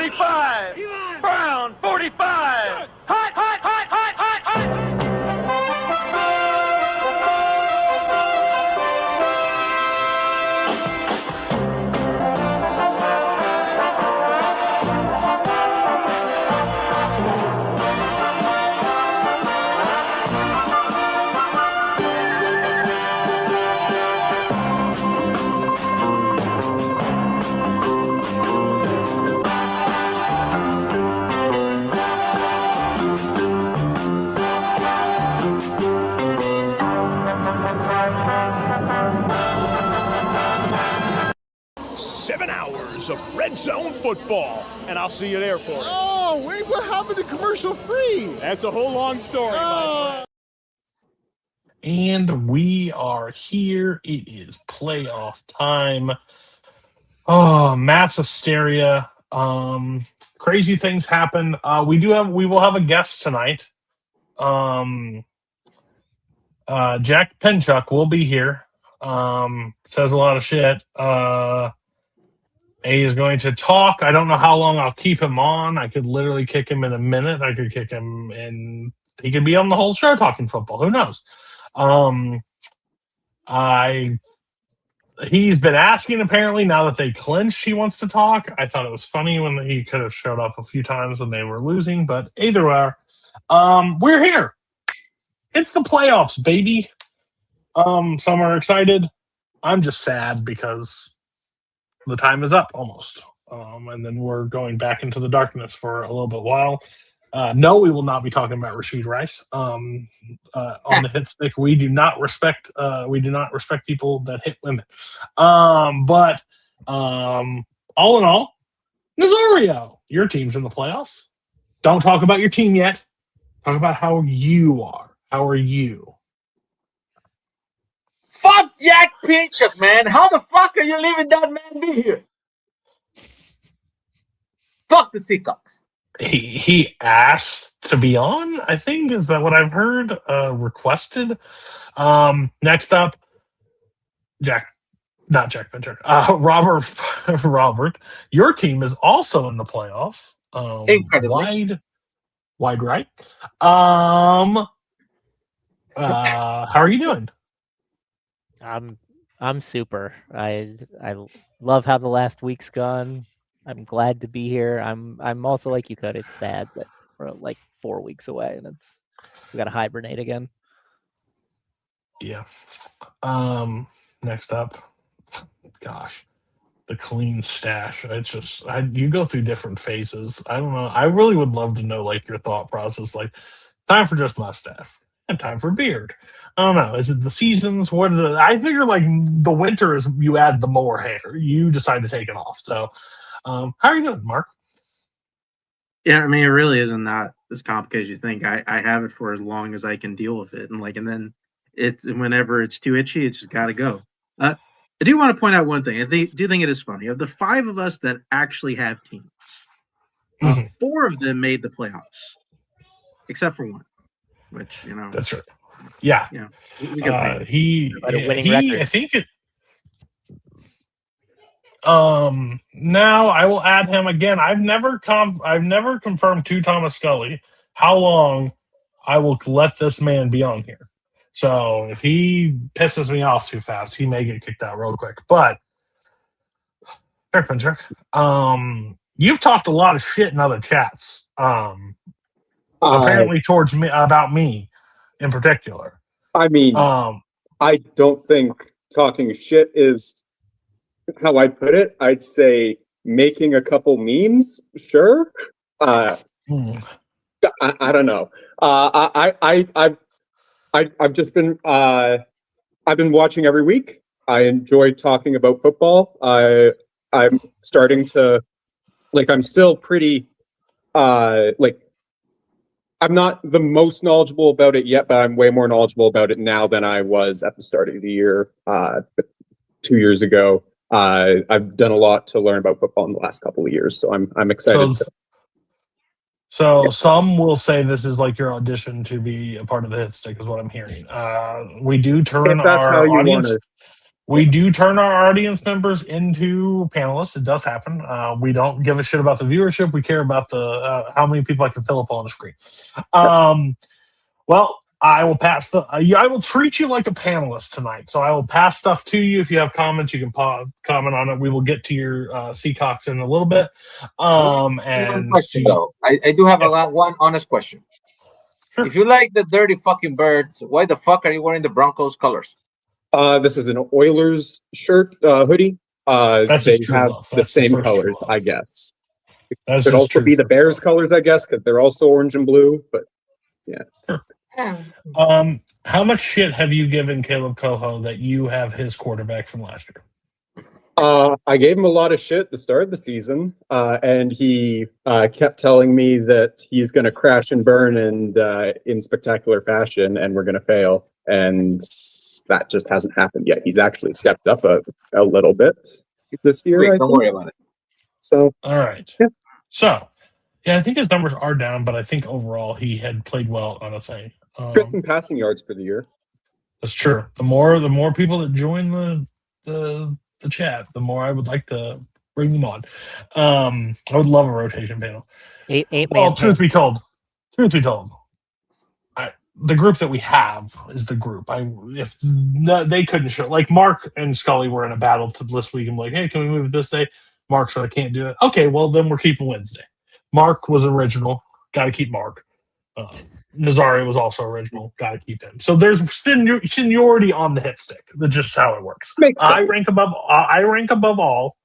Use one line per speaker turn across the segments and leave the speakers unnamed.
45. Brown, 45. Hot, hot, hot, hot, hot, hot.
Of Red Zone football, and I'll see you there for it.
Oh, wait, what happened to commercial free?
That's a whole long story, my friend.
And we are here. It is playoff time. Oh, mass hysteria. Crazy things happen. We will have a guest tonight. Jack Pinchuk will be here. Says a lot of shit. He is going to talk. I don't know how long I'll keep him on. I could literally kick him in a minute. I could kick him in. He could be on the whole show talking football. Who knows? He's been asking apparently now that they clinched. He wants to talk. I thought it was funny when he could have showed up a few times when they were losing, but either way, we're here. It's the playoffs, baby. Some are excited. I'm just sad because the time is up almost. And then we're going back into the darkness for a little bit while. No, we will not be talking about Rashid Rice. On the hit stick, we do not respect people that hit women. But all in all, Nazario, your team's in the playoffs. Don't talk about your team yet. Talk about how you are. How are you?
Fuck Jack Pinchuk, man. How the fuck are you leaving that man be here? Fuck the Seahawks.
He asked to be on, I think. Is that what I've heard? Requested. Next up, not Jack Pinchuk. Robert, your team is also in the playoffs.
Incredibly.
Wide right. How are you doing?
I'm super. I love how the last week's gone. I'm glad to be here. I'm also like you could. It's sad that we're like 4 weeks away and we got to hibernate again.
Yeah. Next up, gosh, the clean stash. It's just you go through different phases. I don't know. I really would love to know like your thought process. Like time for just mustache and time for beard. I don't know. Is it the seasons? I figure like the winter is you add the more hair. You decide to take it off. So, how are you doing, Mark?
Yeah, I mean, it really isn't that as complicated as you think. I have it for as long as I can deal with it, and then whenever it's too itchy, it's just got to go. I do want to point out one thing. I do think it is funny. Of the 5 of us that actually have teams, 4 of them made the playoffs, except for 1, which
That's right. Yeah.
We can
he
winning record.
I think it. Now I will add him again. I've never confirmed to Thomas Scully how long I will let this man be on here. So if he pisses me off too fast, he may get kicked out real quick. But you've talked a lot of shit in other chats. Apparently towards me about me in particular.
I mean, I don't think talking shit is how I'd put it. I'd say making a couple memes, sure. I don't know. I've just been I've been watching every week. I enjoy talking about football. I'm starting to I'm still pretty I'm not the most knowledgeable about it yet, but I'm way more knowledgeable about it now than I was at the start of the year 2 years ago. I've done a lot to learn about football in the last couple of years, so I'm excited.
So some will say this is like your audition to be a part of the hit stick, is what I'm hearing. We do turn
If that's
our
how you
audience.
want
We do turn our audience members into panelists. It does happen. We don't give a shit about the viewership. We care about the how many people I can fill up on the screen. Well, I will pass I will treat you like a panelist tonight. So I will pass stuff to you. If you have comments, you can comment on it. We will get to your Seacocks in a little bit.
One question, though. I do have one honest question.
Sure.
If you like the dirty fucking Birds, why the fuck are you wearing the Broncos colors?
This is an Oilers shirt, hoodie.
That's
they
his true
have
love.
the
That's his
same
first true
colors,
love.
I guess.
That's
Could
his
also
true
be the
first
Bears
love.
colors, I guess, because they're also orange and blue. But
How much shit have you given Caleb Coho that you have his quarterback from last year?
I gave him a lot of shit at the start of the season, and he kept telling me that he's going to crash and burn and in spectacular fashion, and we're going to fail. And that just hasn't happened yet. He's actually stepped up a little bit this year.
Wait,
I
don't
think.
worry about it.
So,
All right.
Yeah.
So, yeah, I think his numbers are down, but I think overall he had played well on a thing.
fifth in passing yards for the year.
That's true. The more people that join the chat, the more I would like to bring them on. I would love a rotation panel.
Eight
Well,
man.
truth be told, the group that we have is the group. They couldn't show, like Mark and Scully were in a battle this week. I'm like, hey, can we move it this day? Mark said I can't do it. Okay, well then we're keeping Wednesday. Mark was original. Got to keep Mark. Nazari was also original. Got to keep him. So there's seniority on the hit stick. That's just how it works.
Makes sense.
I rank above all,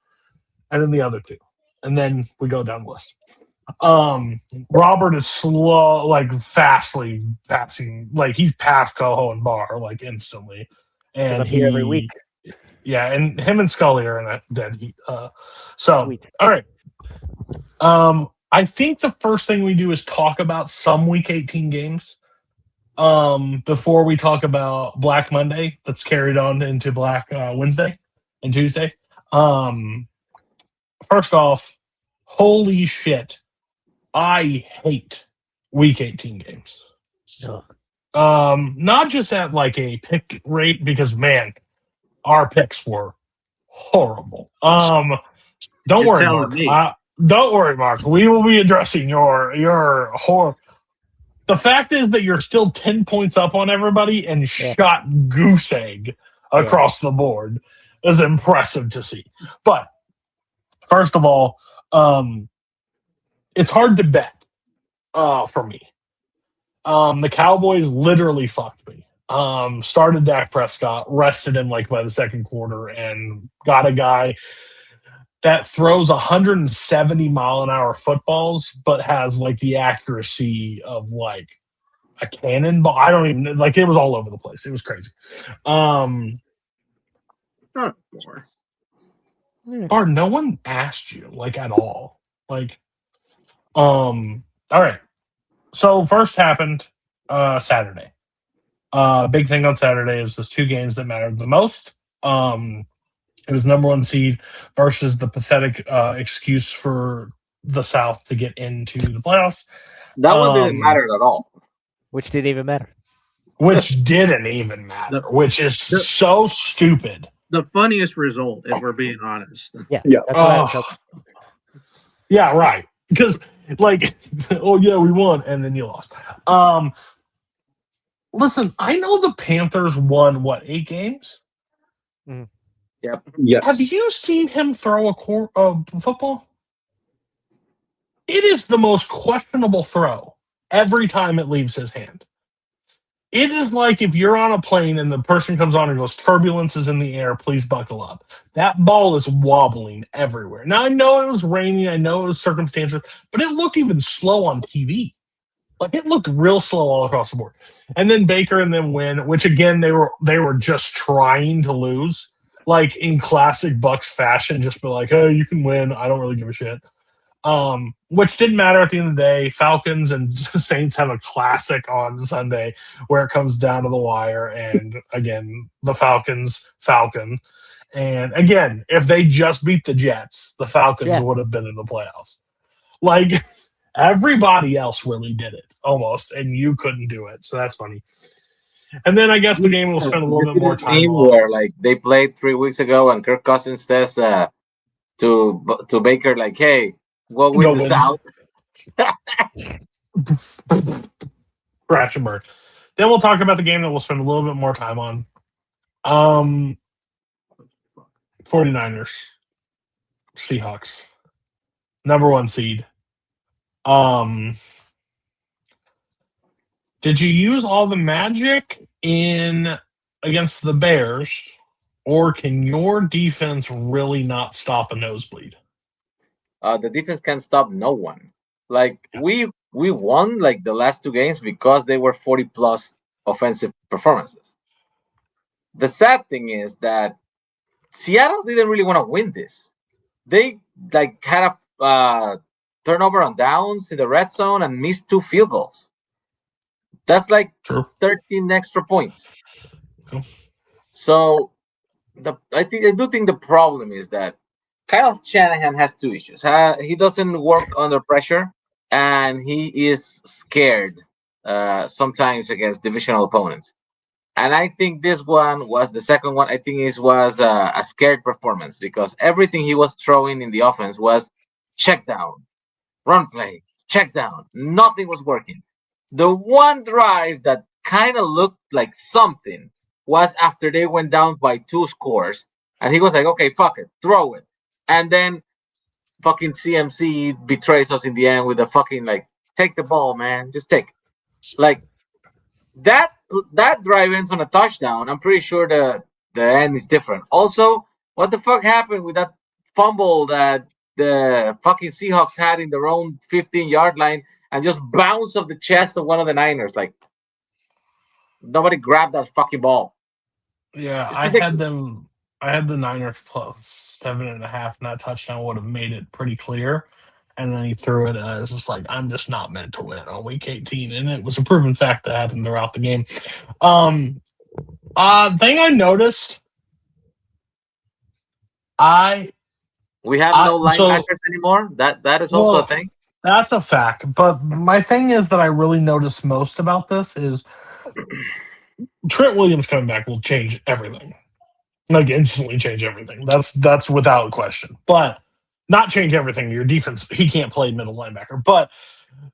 and then the other two, and then we go down the list. Robert is slow, like fastly passing, like he's passed Coho and Barr like instantly, and
I'm here every week.
Yeah, and him and Scully are in that dead heat. So
Sweet.
all right. I think the first thing we do is talk about some Week 18 games before we talk about Black Monday that's carried on into Black Wednesday and Tuesday. First off, holy shit, I hate Week 18 games.
Ugh.
Not just at like a pick rate, because man, our picks were horrible. Don't
You're
worry,
telling
Mark.
me.
Don't worry, Mark. We will be addressing your horror. The fact is that you're still 10 points up on everybody and shot goose egg across the board is impressive to see. But first of all, it's hard to bet for me. The Cowboys literally fucked me. Started Dak Prescott, rested him like by the second quarter, and got a guy that throws 170-mile-an-hour footballs, but has like the accuracy of like a cannonball. I don't even like. It was all over the place. It was crazy.
Not more.
Bart, no one asked you like at all. Like, all right. So first happened Saturday. Big thing on Saturday is those two games that mattered the most. It was number one seed versus the pathetic excuse for the South to get into the playoffs.
That one didn't matter at all.
Which didn't even matter.
Which didn't even matter, which is so stupid.
The funniest result, if we're being honest.
Yeah.
Yeah.
That's what I was hoping.
Yeah, right. Because, like, oh, yeah, we won, and then you lost. Listen, I know the Panthers won, 8 games?
Yep.
Yes.
Have you seen him throw a football? It is the most questionable throw every time it leaves his hand. It is like if you're on a plane and the person comes on and goes, turbulence is in the air, please buckle up. That ball is wobbling everywhere. Now, I know it was raining, I know it was circumstantial, but it looked even slow on TV. Like, it looked real slow all across the board. And then Baker and them win, which, again, they were just trying to lose. Like, in classic Bucs fashion, just be like, hey, you can win. I don't really give a shit. Which didn't matter at the end of the day. Falcons and Saints have a classic on Sunday where it comes down to the wire. And, again, the Falcon. And, again, if they just beat the Jets, the Falcons would have been in the playoffs. Like, everybody else really did it, almost, and you couldn't do it. So that's funny. And then I guess the game will spend a little bit more time
Meme
on.
where like they played 3 weeks ago, and Kirk Cousins says to Baker like, "Hey, we'll win
Go
the
win.
South."
Crash and burn. Then we'll talk about the game that we'll spend a little bit more time on. 49ers, Seahawks, number 1 seed. Did you use all the magic in against the Bears, or can your defense really not stop a nosebleed?
The defense can't stop no one. Like we won like the last 2 games because they were 40+ offensive performances. The sad thing is that Seattle didn't really want to win this. They like had a turnover on downs in the red zone and missed 2 field goals. That's like
True.
13 extra points.
Cool.
So I do think the problem is that Kyle Shanahan has 2 issues. He doesn't work under pressure, and he is scared sometimes against divisional opponents. And I think this one was the second one. I think it was a scared performance because everything he was throwing in the offense was check down, run play, check down. Nothing was working. The one drive that kind of looked like something was after they went down by 2 scores, and he was like, okay, fuck it, throw it. And then fucking CMC betrays us in the end with a fucking like, take the ball, man, just take it. Like that drive ends on a touchdown. I'm pretty sure the end is different. Also, what the fuck happened with that fumble that the fucking Seahawks had in their own 15-yard line and just bounced off the chest of one of the Niners? Like, nobody grabbed that fucking ball.
Yeah,
It's
I
ridiculous.
had the Niners plus 7.5, and that touchdown would have made it pretty clear. And then he threw it, and I was just like, I'm just not meant to win on week 18. And it was a proven fact that happened throughout the game. Thing I noticed,
We have no linebackers anymore. That is also a thing.
That's a fact. But my thing is that I really noticed most about this is Trent Williams coming back will change everything. Like instantly change everything. That's without question. But not change everything. Your defense, he can't play middle linebacker. But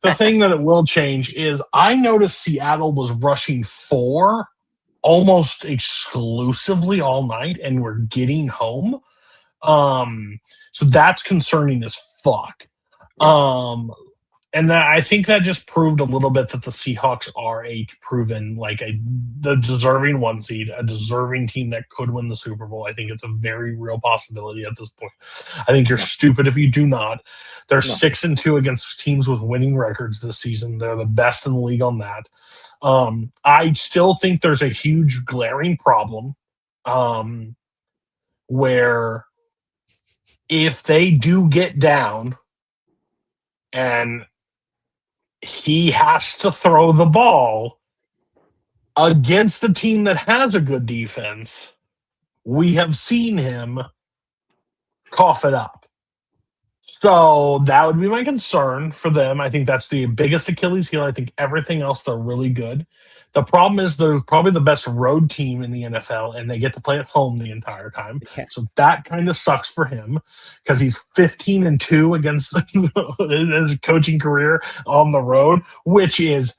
the thing that it will change is I noticed Seattle was rushing 4 almost exclusively all night, and we're getting home. So that's concerning as fuck. And I think that just proved a little bit that the Seahawks are a proven, like the deserving 1 seed, a deserving team that could win the Super Bowl. I think it's a very real possibility at this point. I think you're stupid if you do not. They're 6-2 against teams with winning records this season. They're the best in the league on that. I still think there's a huge glaring problem where if they do get down and he has to throw the ball against a team that has a good defense, we have seen him cough it up. So that would be my concern for them. I think that's the biggest Achilles heel. I think everything else, they're really good. The problem is they're probably the best road team in the NFL, and they get to play at home the entire time.
Yeah.
So that kind of sucks for him because he's 15-2 against his coaching career on the road, which is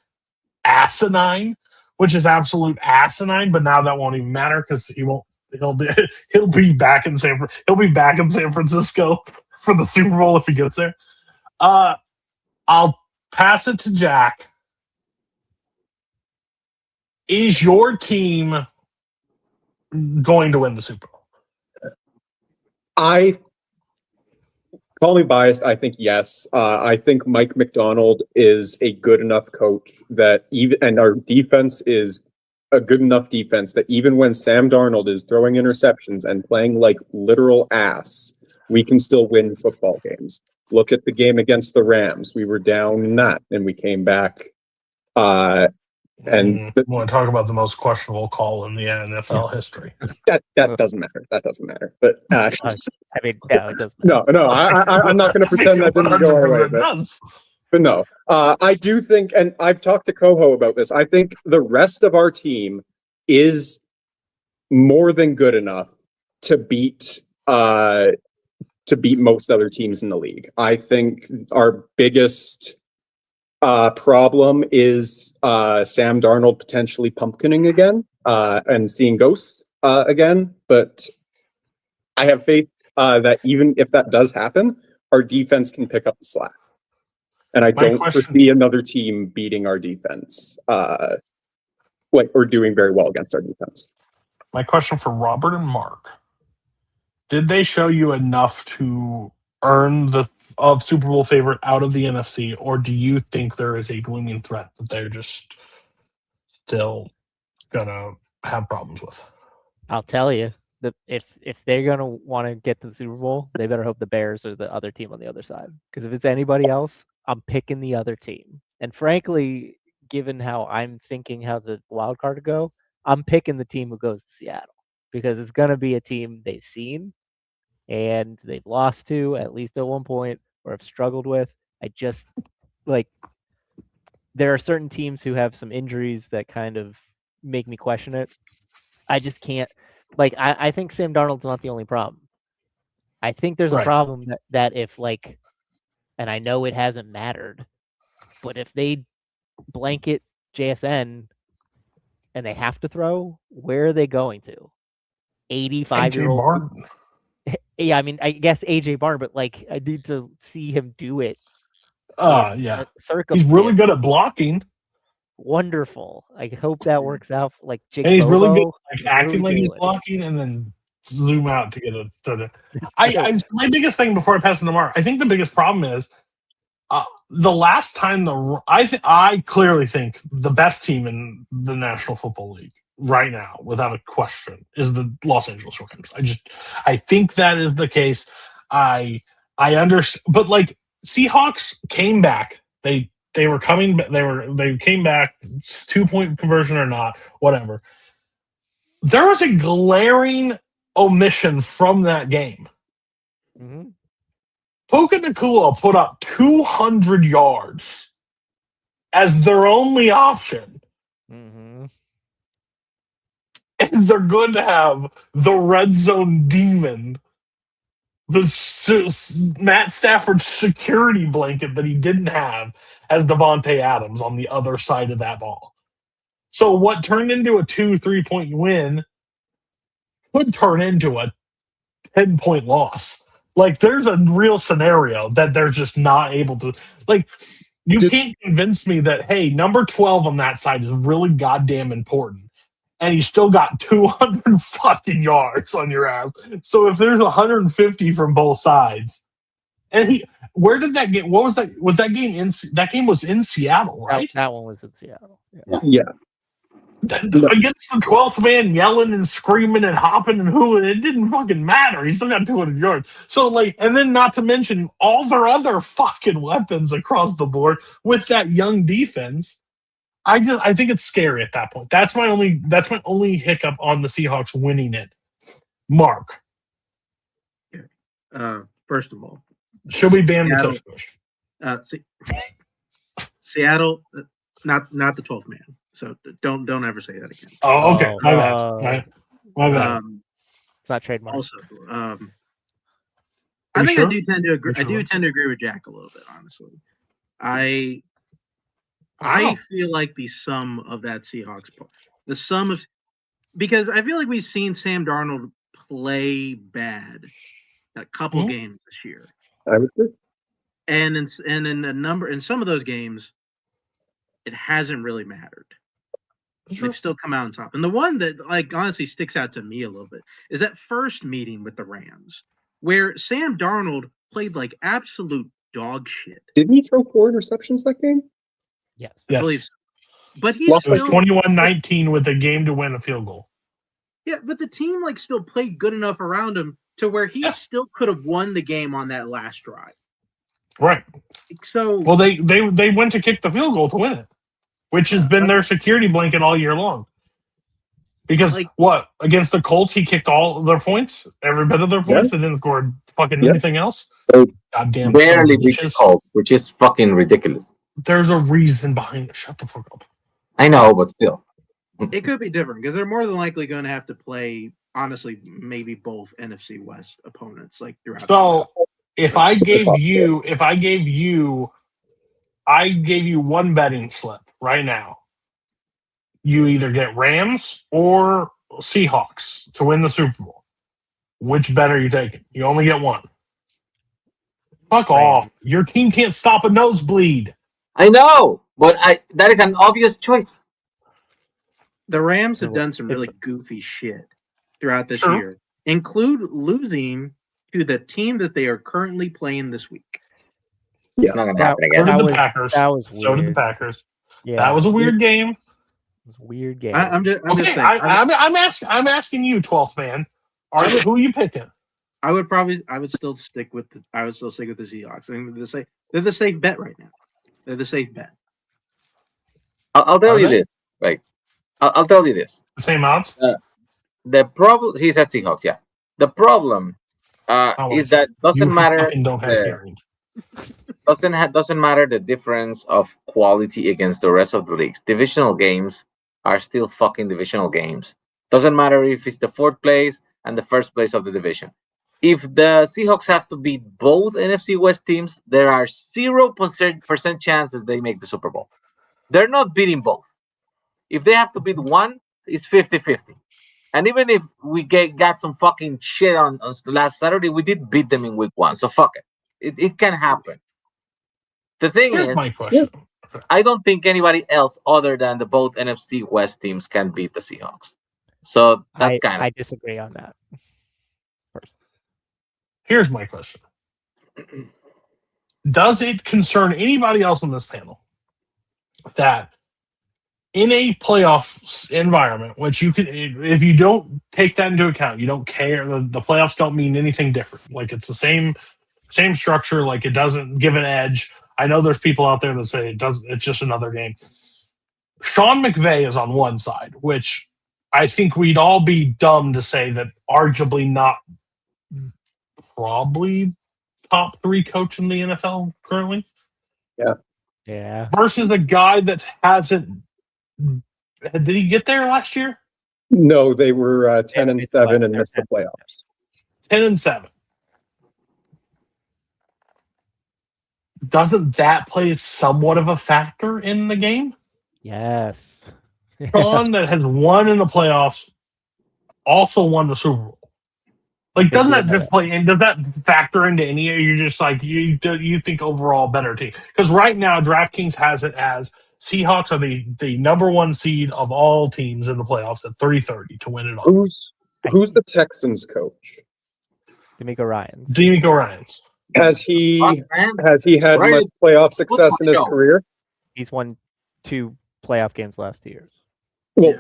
asinine, which is absolute asinine. But now that won't even matter because he won't. He'll be back in San Francisco for the Super Bowl if he gets there. I'll pass it to Jack. Is your team going to win the Super Bowl?
Call me biased. I think yes. I think Mike McDonald is a good enough coach and our defense is a good enough defense that even when Sam Darnold is throwing interceptions and playing like literal ass, we can still win football games. Look at the game against the Rams. We were down in that, and we came back. And
we want to talk about the most questionable call in the NFL history.
That doesn't matter. That doesn't matter. But
I mean, no, it doesn't.
No. I'm not going to pretend that didn't go our way. But no, I do think, and I've talked to Coho about this. I think the rest of our team is more than good enough to beat most other teams in the league. I think our biggest problem is Sam Darnold potentially pumpkining again and seeing ghosts again. But I have faith that even if that does happen, our defense can pick up the slack. And I don't foresee another team beating our defense, or doing very well against our defense.
My question for Robert and Mark: did they show you enough to earn the Super Bowl favorite out of the NFC, or do you think there is a looming threat that they're just still gonna have problems with?
I'll tell you, if they're gonna want to get to the Super Bowl, they better hope the Bears are the other team on the other side. Because if it's anybody else, I'm picking the other team. And frankly, given how I'm thinking how the wild card to go, I'm picking the team who goes to Seattle, because it's gonna be a team they've seen and they've lost to at least at one point, or have struggled with. I just there are certain teams who have some injuries that kind of make me question it. I just can't. I think Sam Darnold's not the only problem. I think there's a problem that if and I know it hasn't mattered, but if they blanket JSN and they have to throw, where are they going to? 85-year-old. Yeah, I mean, I guess AJ Barn, but I need to see him do it.
Yeah. He's really good at blocking.
Wonderful. I hope that works out. Jake
and he's
Bobo,
really good acting like he's blocking and then zoom out to get it. My biggest thing before I pass it to Mark, I think the biggest problem is the last time I clearly think the best team in the National Football League right now, without a question, is the Los Angeles Rams. I think that is the case. I understand, but Seahawks came back. They were coming. They came back. 2-point conversion or not, whatever. There was a glaring omission from that game.
Mm-hmm.
Puka Nacua put up 200 yards as their only option.
Mm-hmm.
And they're going to have the red zone demon, Matt Stafford's security blanket that he didn't have, as Devontae Adams on the other side of that ball. So what turned into a 2-3 point win could turn into a 10-point loss. There's a real scenario that they're just not able to. You can't convince me that, hey, number 12 on that side is really goddamn important. And he still got 200 fucking yards on your ass. So if there's 150 from both sides, and where did that game? What was that? Was that game in? That game was in Seattle, right?
That one was in Seattle.
Yeah.
Against the 12th man yelling and screaming and hopping and hooing, it didn't fucking matter. He still got 200 yards. So and then not to mention all their other fucking weapons across the board with that young defense. I think it's scary at that point. That's my only hiccup on the Seahawks winning it. Mark.
First of all,
should we ban the tush push?
Seattle, not the 12th man. So don't ever say that again.
Oh, okay. My bad. My bad.
It's not trademark.
Also, I think sure? I do tend to agree. I do tend to agree with Jack a little bit, honestly. I feel like the sum of that Seahawks part, because I feel like we've seen Sam Darnold play bad a couple games this year. And in some of those games, it hasn't really mattered. They've still come out on top. And the one that honestly sticks out to me a little bit is that first meeting with the Rams, where Sam Darnold played absolute dog shit.
Didn't he throw 4 interceptions that game?
Yes.
I believe so. But
it was 21-19 with a game to win a field goal.
Yeah, but the team still played good enough around him to where he still could have won the game on that last drive.
Right.
So
they went to kick the field goal to win it, which has been their security blanket all year long. Because against the Colts, he kicked all their points, every bit of their points, and didn't score fucking anything else. Goddamn,
barely beat the Colts, which is fucking ridiculous.
There's a reason behind it. Shut the fuck up.
I know, but still.
It could be different because they're more than likely going to have to play, honestly, maybe both NFC West opponents like throughout.
So if I gave you one betting slip right now, you either get Rams or Seahawks to win the Super Bowl. Which bet are you taking? You only get one. Fuck off. Your team can't stop a nosebleed.
I know, but that is an obvious choice.
The Rams have done some really goofy shit throughout this year, include losing to the team that they are currently playing this week.
It's not gonna happen again.
So did the Packers.
That was
So did the
weird.
Packers.
Yeah,
That was a weird game.
it was a weird game.
I'm just saying.
I'm asking you, 12th man. Who are you picking?
I would still stick with the Seahawks. I think they're the safe bet right now. They're the safe bet.
I'll tell you this. Like, I'll tell you this.
The same odds?
The problem, he's at Seahawks, yeah. The problem is that doesn't matter.
Don't have hearing.
Doesn't matter the difference of quality against the rest of the leagues. Divisional games are still fucking divisional games. Doesn't matter if it's the 4th place and the 1st place of the division. If the Seahawks have to beat both NFC West teams, there are 0% chances they make the Super Bowl. They're not beating both. If they have to beat one, it's 50-50. And even if we got some fucking shit on last Saturday, we did beat them in week 1. So fuck it. It can happen. The thing
Here's
is,
my question.
I don't think anybody else other than the both NFC West teams can beat the Seahawks. So that's
I disagree on that.
Here's my question. Does it concern anybody else on this panel that in a playoff environment, which you can, if you don't take that into account, you don't care, the playoffs don't mean anything different. Like it's the same structure, like it doesn't give an edge. I know there's people out there that say it's just another game. Sean McVay is on one side, which I think we'd all be dumb to say that arguably not probably top 3 coach in the NFL currently.
Yeah.
Versus a guy that hasn't. Did he get there last year?
No, they were 10-7 and missed the playoffs.
10-7. Doesn't that play somewhat of a factor in the game?
Yes.
Sean that has won in the playoffs also won the Super Bowl. Like, doesn't that just play? And does that factor into any? You're just like you think overall better team because right now DraftKings has it as Seahawks are the number 1 seed of all teams in the playoffs at 330 to win it all.
Who's the Texans coach?
DeMeco Ryans.
DeMeco Ryans.
Has he had much playoff success in his career?
He's won 2 playoff games last 2 years.
Well,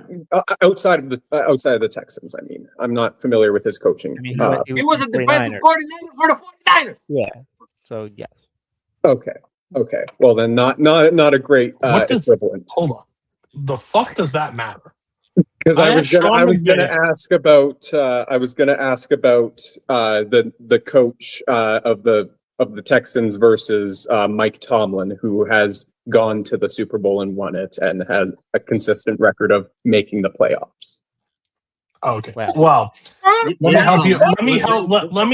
outside of the Texans, I mean, I'm not familiar with his coaching.
I mean,
he was a defensive coordinator for the 49ers.
Yeah. So yes.
Okay. Well, then not a great equivalent.
Hold on. The fuck does that matter?
Because I was gonna ask about the coach of the Texans versus Mike Tomlin, who has gone to the Super Bowl and won it and has a consistent record of making the playoffs.
Okay. Well, let me help you. Let me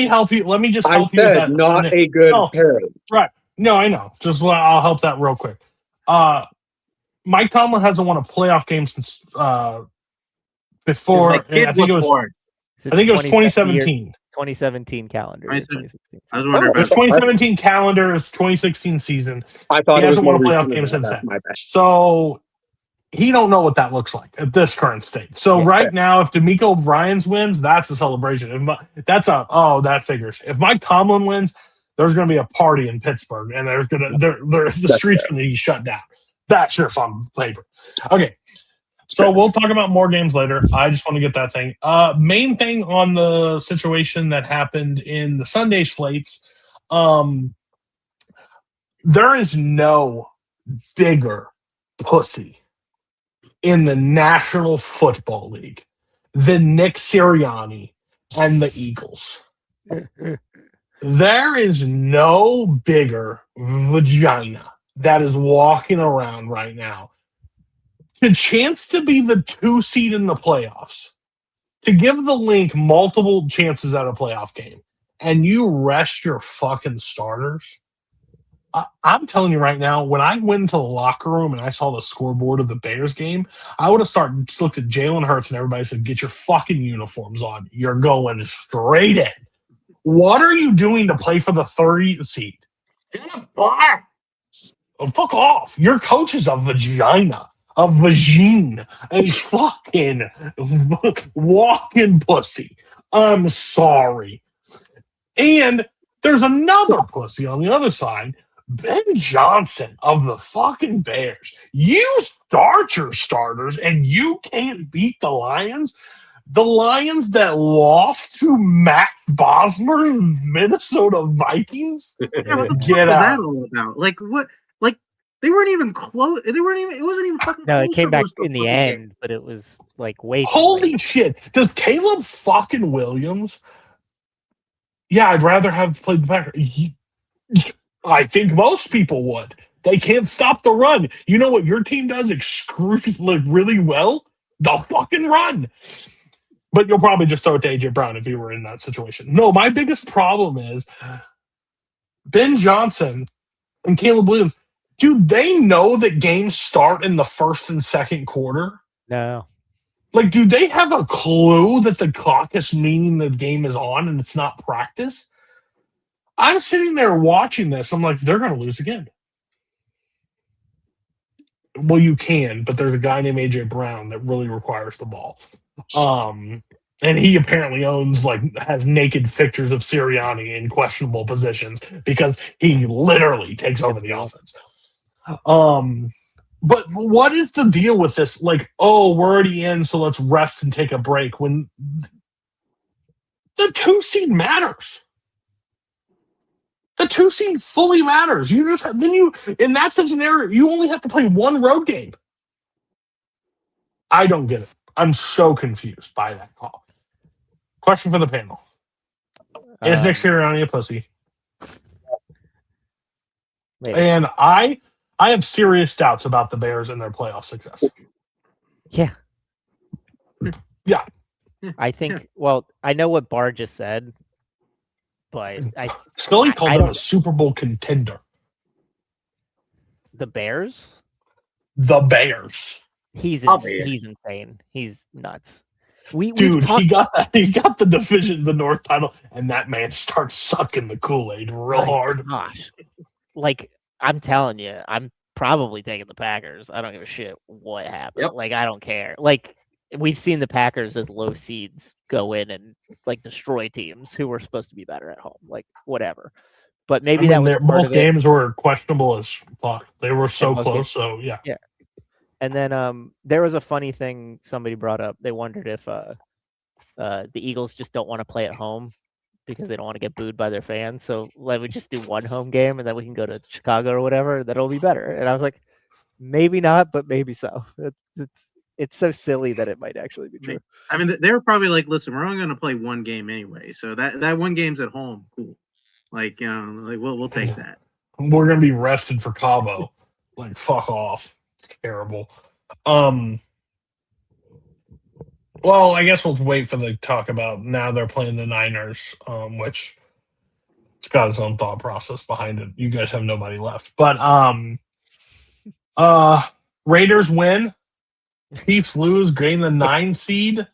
help you. Let me just help you with that.
Not a good pairing.
Right. No, I know. I'll help that real quick. Mike Tomlin hasn't won a playoff game since before. I think it was 2017.
2017 calendar. 2016.
I was wondering.
It was 2017 calendar. It's 2016 season.
I thought
he hasn't won a
more
playoff
recent
game
than
since
that.
then.
My bad.
So he don't know what that looks like at this current state. So right now, if DeMeco Ryans wins, that's a celebration. That figures. If Mike Tomlin wins, there's going to be a party in Pittsburgh, and the streets going to be shut down. That's just on paper. Okay. So we'll talk about more games later. I just want to get that thing. Main thing on the situation that happened in the Sunday slates, there is no bigger pussy in the National Football League than Nick Sirianni and the Eagles. There is no bigger vagina that is walking around right now the chance to be the 2 seed in the playoffs, to give the Link multiple chances at a playoff game, and you rest your fucking starters. I'm telling you right now, when I went into the locker room and I saw the scoreboard of the Bears game, I would have looked at Jalen Hurts and everybody said, "Get your fucking uniforms on. You're going straight in. What are you doing to play for the 30th seed? Oh, fuck off. Your coach is a vagina, a vagine, a fucking walking pussy. I'm sorry." And there's another pussy on the other side, Ben Johnson of the fucking Bears. You start your starters and you can't beat the Lions. The Lions that lost to Max Bosmer's Minnesota Vikings?
Yeah, what the fuck
Get
was that
out.
all about? Like what? Like they weren't even close. They weren't even. It wasn't even fucking.
No, it
close
came
for
back
most of
in the
fucking
end,
game.
but it was like way too
Holy
late.
shit. Does Caleb fucking Williams? Yeah, I'd rather have played the Packers. I think most people would. They can't stop the run. You know what your team does really well? The fucking run. But you'll probably just throw it to A.J. Brown if you were in that situation. No, my biggest problem is Ben Johnson and Caleb Williams. Do they know that games start in the first and second quarter?
No.
Like, do they have a clue that the clock is meaning the game is on and it's not practice? I'm sitting there watching this. I'm like, they're going to lose again. Well, you can, but there's a guy named A.J. Brown that really requires the ball. And he apparently has naked pictures of Sirianni in questionable positions because he literally takes over the offense. But what is the deal with this? Like, oh, we're already in, so let's rest and take a break. When the 2 seed matters. The 2 seed fully matters. You just in that scenario, you only have to play one road game. I don't get it. I'm so confused by that call. Question for the panel: is Nick Sirianni a pussy?
Maybe.
And I have serious doubts about the Bears and their playoff success.
Yeah.
Yeah.
I think. Well, I know what Barr just said, but
Scully called
I
them a
don't-
Super Bowl contender.
the Bears.
The Bears.
He's
Bears.
he's insane. He's nuts. We've
Dude,
talked-
he got the division, the North title, and that man starts sucking the Kool-Aid real
my
hard.
Gosh, like I'm telling you, I'm probably taking the Packers. I don't give a shit what happened.
Yep.
Like I don't care. Like we've seen the Packers as low seeds go in and like destroy teams who were supposed to be better at home. Like whatever. But maybe that was part
both
of it.
games were questionable as fuck. They were so
both
close.
games-
So yeah.
And then there was a funny thing somebody brought up. They wondered if the Eagles just don't want to play at home because they don't want to get booed by their fans. So let me just do one home game and then we can go to Chicago or whatever. That'll be better. And I was like, maybe not, but maybe so. It's so silly that it might actually be true.
I mean, they were probably like, "Listen, we're only going to play one game anyway, so that one game's at home, cool. Like, like we'll take that."
We're gonna be rested for Cabo. Like, fuck off. It's terrible. Well, I guess we'll wait for the talk about now they're playing the Niners, which it's got its own thought process behind it. You guys have nobody left. But Raiders win. Chiefs lose, gain the 9 seed.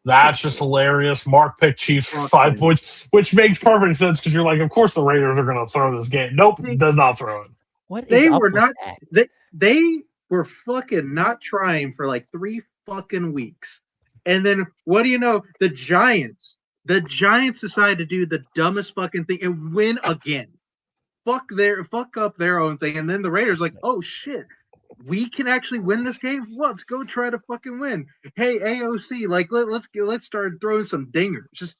That's just hilarious. Mark picked Chiefs for 5 points, which makes perfect sense because you're like, of course the Raiders are going to throw this game. Nope, does not throw it.
What is
They
up
were
with
not.
that?
They were fucking not trying for like 3 fucking weeks, and then what do you know? The Giants decided to do the dumbest fucking thing and win again. Fuck up their own thing, and then the Raiders like, oh shit, we can actually win this game. Let's go try to fucking win. Hey AOC, like let's start throwing some dingers. Just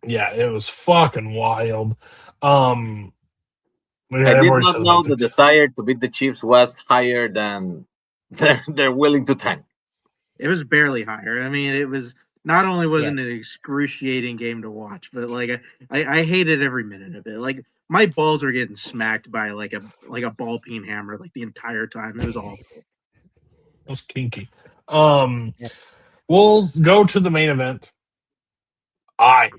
Yeah, it was fucking wild.
I did not know the desire to beat the Chiefs was higher than they're willing to tank.
it was barely higher. I mean, it was not only wasn't it an excruciating game to watch, but like I hated every minute of it. Like my balls are getting smacked by like a ball peen hammer like the entire time. It was awful.
It was kinky. We'll go to the main event. I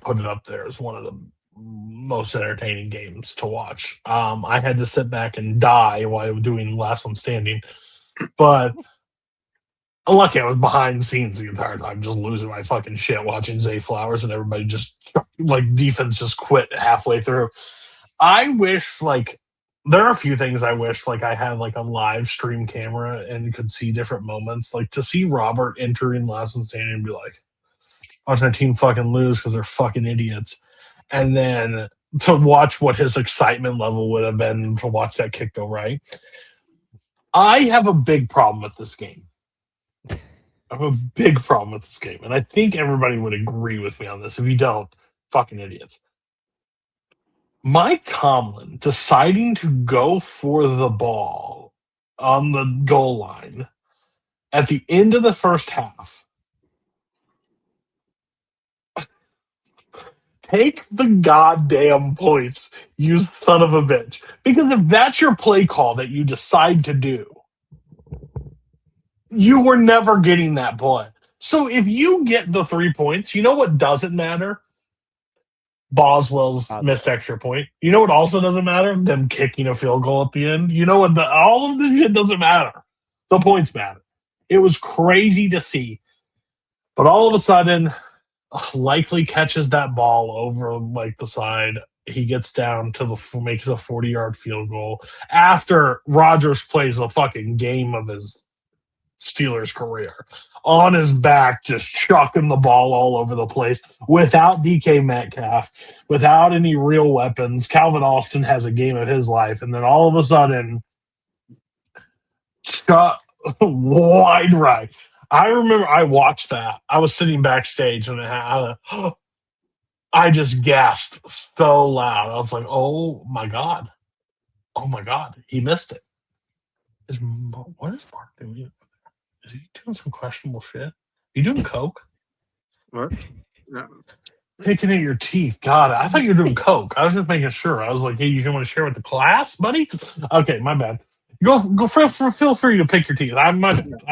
put it up there as one of the most entertaining games to watch. I had to sit back and die while doing Last One Standing, but lucky I was behind the scenes the entire time, just losing my fucking shit watching Zay Flowers and everybody just like defense just quit halfway through. I wish like there are a few things I wish like I had like a live stream camera and could see different moments. Like to see Robert entering Last One Standing and be like, watch my team fucking lose because they're fucking idiots. And then to watch what his excitement level would have been to watch that kick go right. I have a big problem with this game. I have a big problem with this game. And I think everybody would agree with me on this. If you don't, fucking idiots. Mike Tomlin deciding to go for the ball on the goal line at the end of the first half. Take the goddamn points, you son of a bitch. Because if that's your play call that you decide to do, you were never getting that play. So if you get the 3 points, you know what doesn't matter? Boswell's missed extra point. You know what also doesn't matter? Them kicking a field goal at the end. You know what? All of this shit doesn't matter. The points matter. It was crazy to see. But all of a sudden, Likely catches that ball over like the side. He gets down to makes a 40-yard field goal after Rodgers plays a fucking game of his Steelers career on his back, just chucking the ball all over the place without DK Metcalf, without any real weapons. Calvin Austin has a game of his life, and then all of a sudden, wide right. I remember I watched that. I was sitting backstage and I just gasped so loud. I was like, oh my God. Oh my God. He missed it. What is Mark doing? Is he doing some questionable shit? You doing coke?
What? No.
Picking at your teeth. God, I thought you were doing coke. I was just making sure. I was like, hey, you want to share with the class, buddy? Okay, my bad. Go. Feel free to pick your teeth. I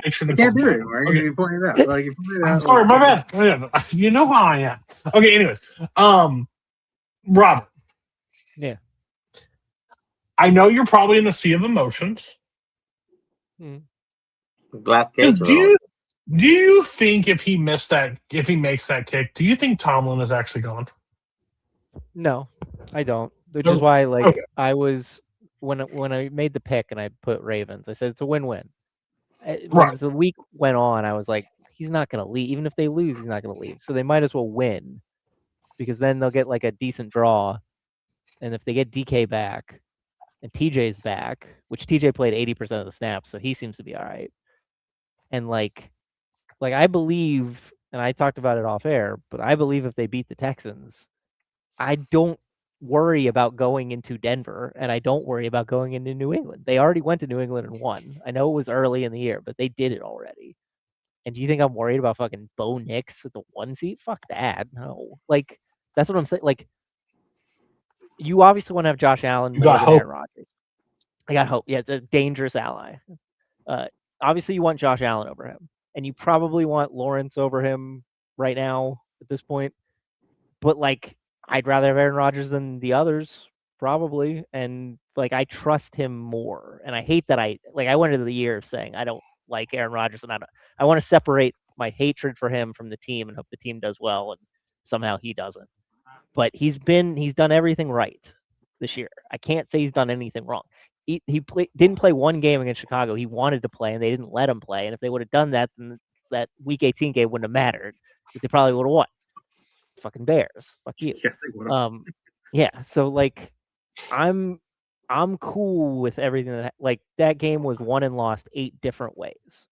shouldn't.
Can't do it anymore. Okay. You pointed it out. Like, you pointed it out.
Sorry, my bad. You know how I am. Okay. Anyways, Robert.
Yeah.
I know you're probably in a sea of emotions.
Glass case.
Do you think if he makes that kick, do you think Tomlin is actually gone?
No, I don't. Which is why, like, I was. When I made the pick and I put Ravens, I said it's a win-win. As the week went on, I was like, he's not going to leave. Even if they lose, he's not going to leave. So they might as well win because then they'll get like a decent draw. And if they get DK back and TJ's back, which TJ played 80% of the snaps, so he seems to be all right. And like I believe, and I talked about it off air, but I believe if they beat the Texans, I don't worry about going into Denver, and I don't worry about going into New England. They already went to New England and won. I know it was early in the year, but they did it already. And do you think I'm worried about fucking Bo Nix at the 1 seat? Fuck that. No. Like, that's what I'm saying. Like, you obviously want to have Josh Allen more than Aaron Rodgers. I got hope. Yeah, it's a dangerous ally. Obviously, you want Josh Allen over him. And you probably want Lawrence over him right now at this point. But, like, I'd rather have Aaron Rodgers than the others, probably. And, like, I trust him more. And I hate that I went into the year saying I don't like Aaron Rodgers. And I want to separate my hatred for him from the team and hope the team does well. And somehow he doesn't. But he's done everything right this year. I can't say he's done anything wrong. He didn't play one game against Chicago. He wanted to play, and they didn't let him play. And if they would have done that, then that Week 18 game wouldn't have mattered. They probably would have won. Fucking Bears. Fuck you. Yeah. So like, I'm cool with everything that game was won and lost 8 different ways.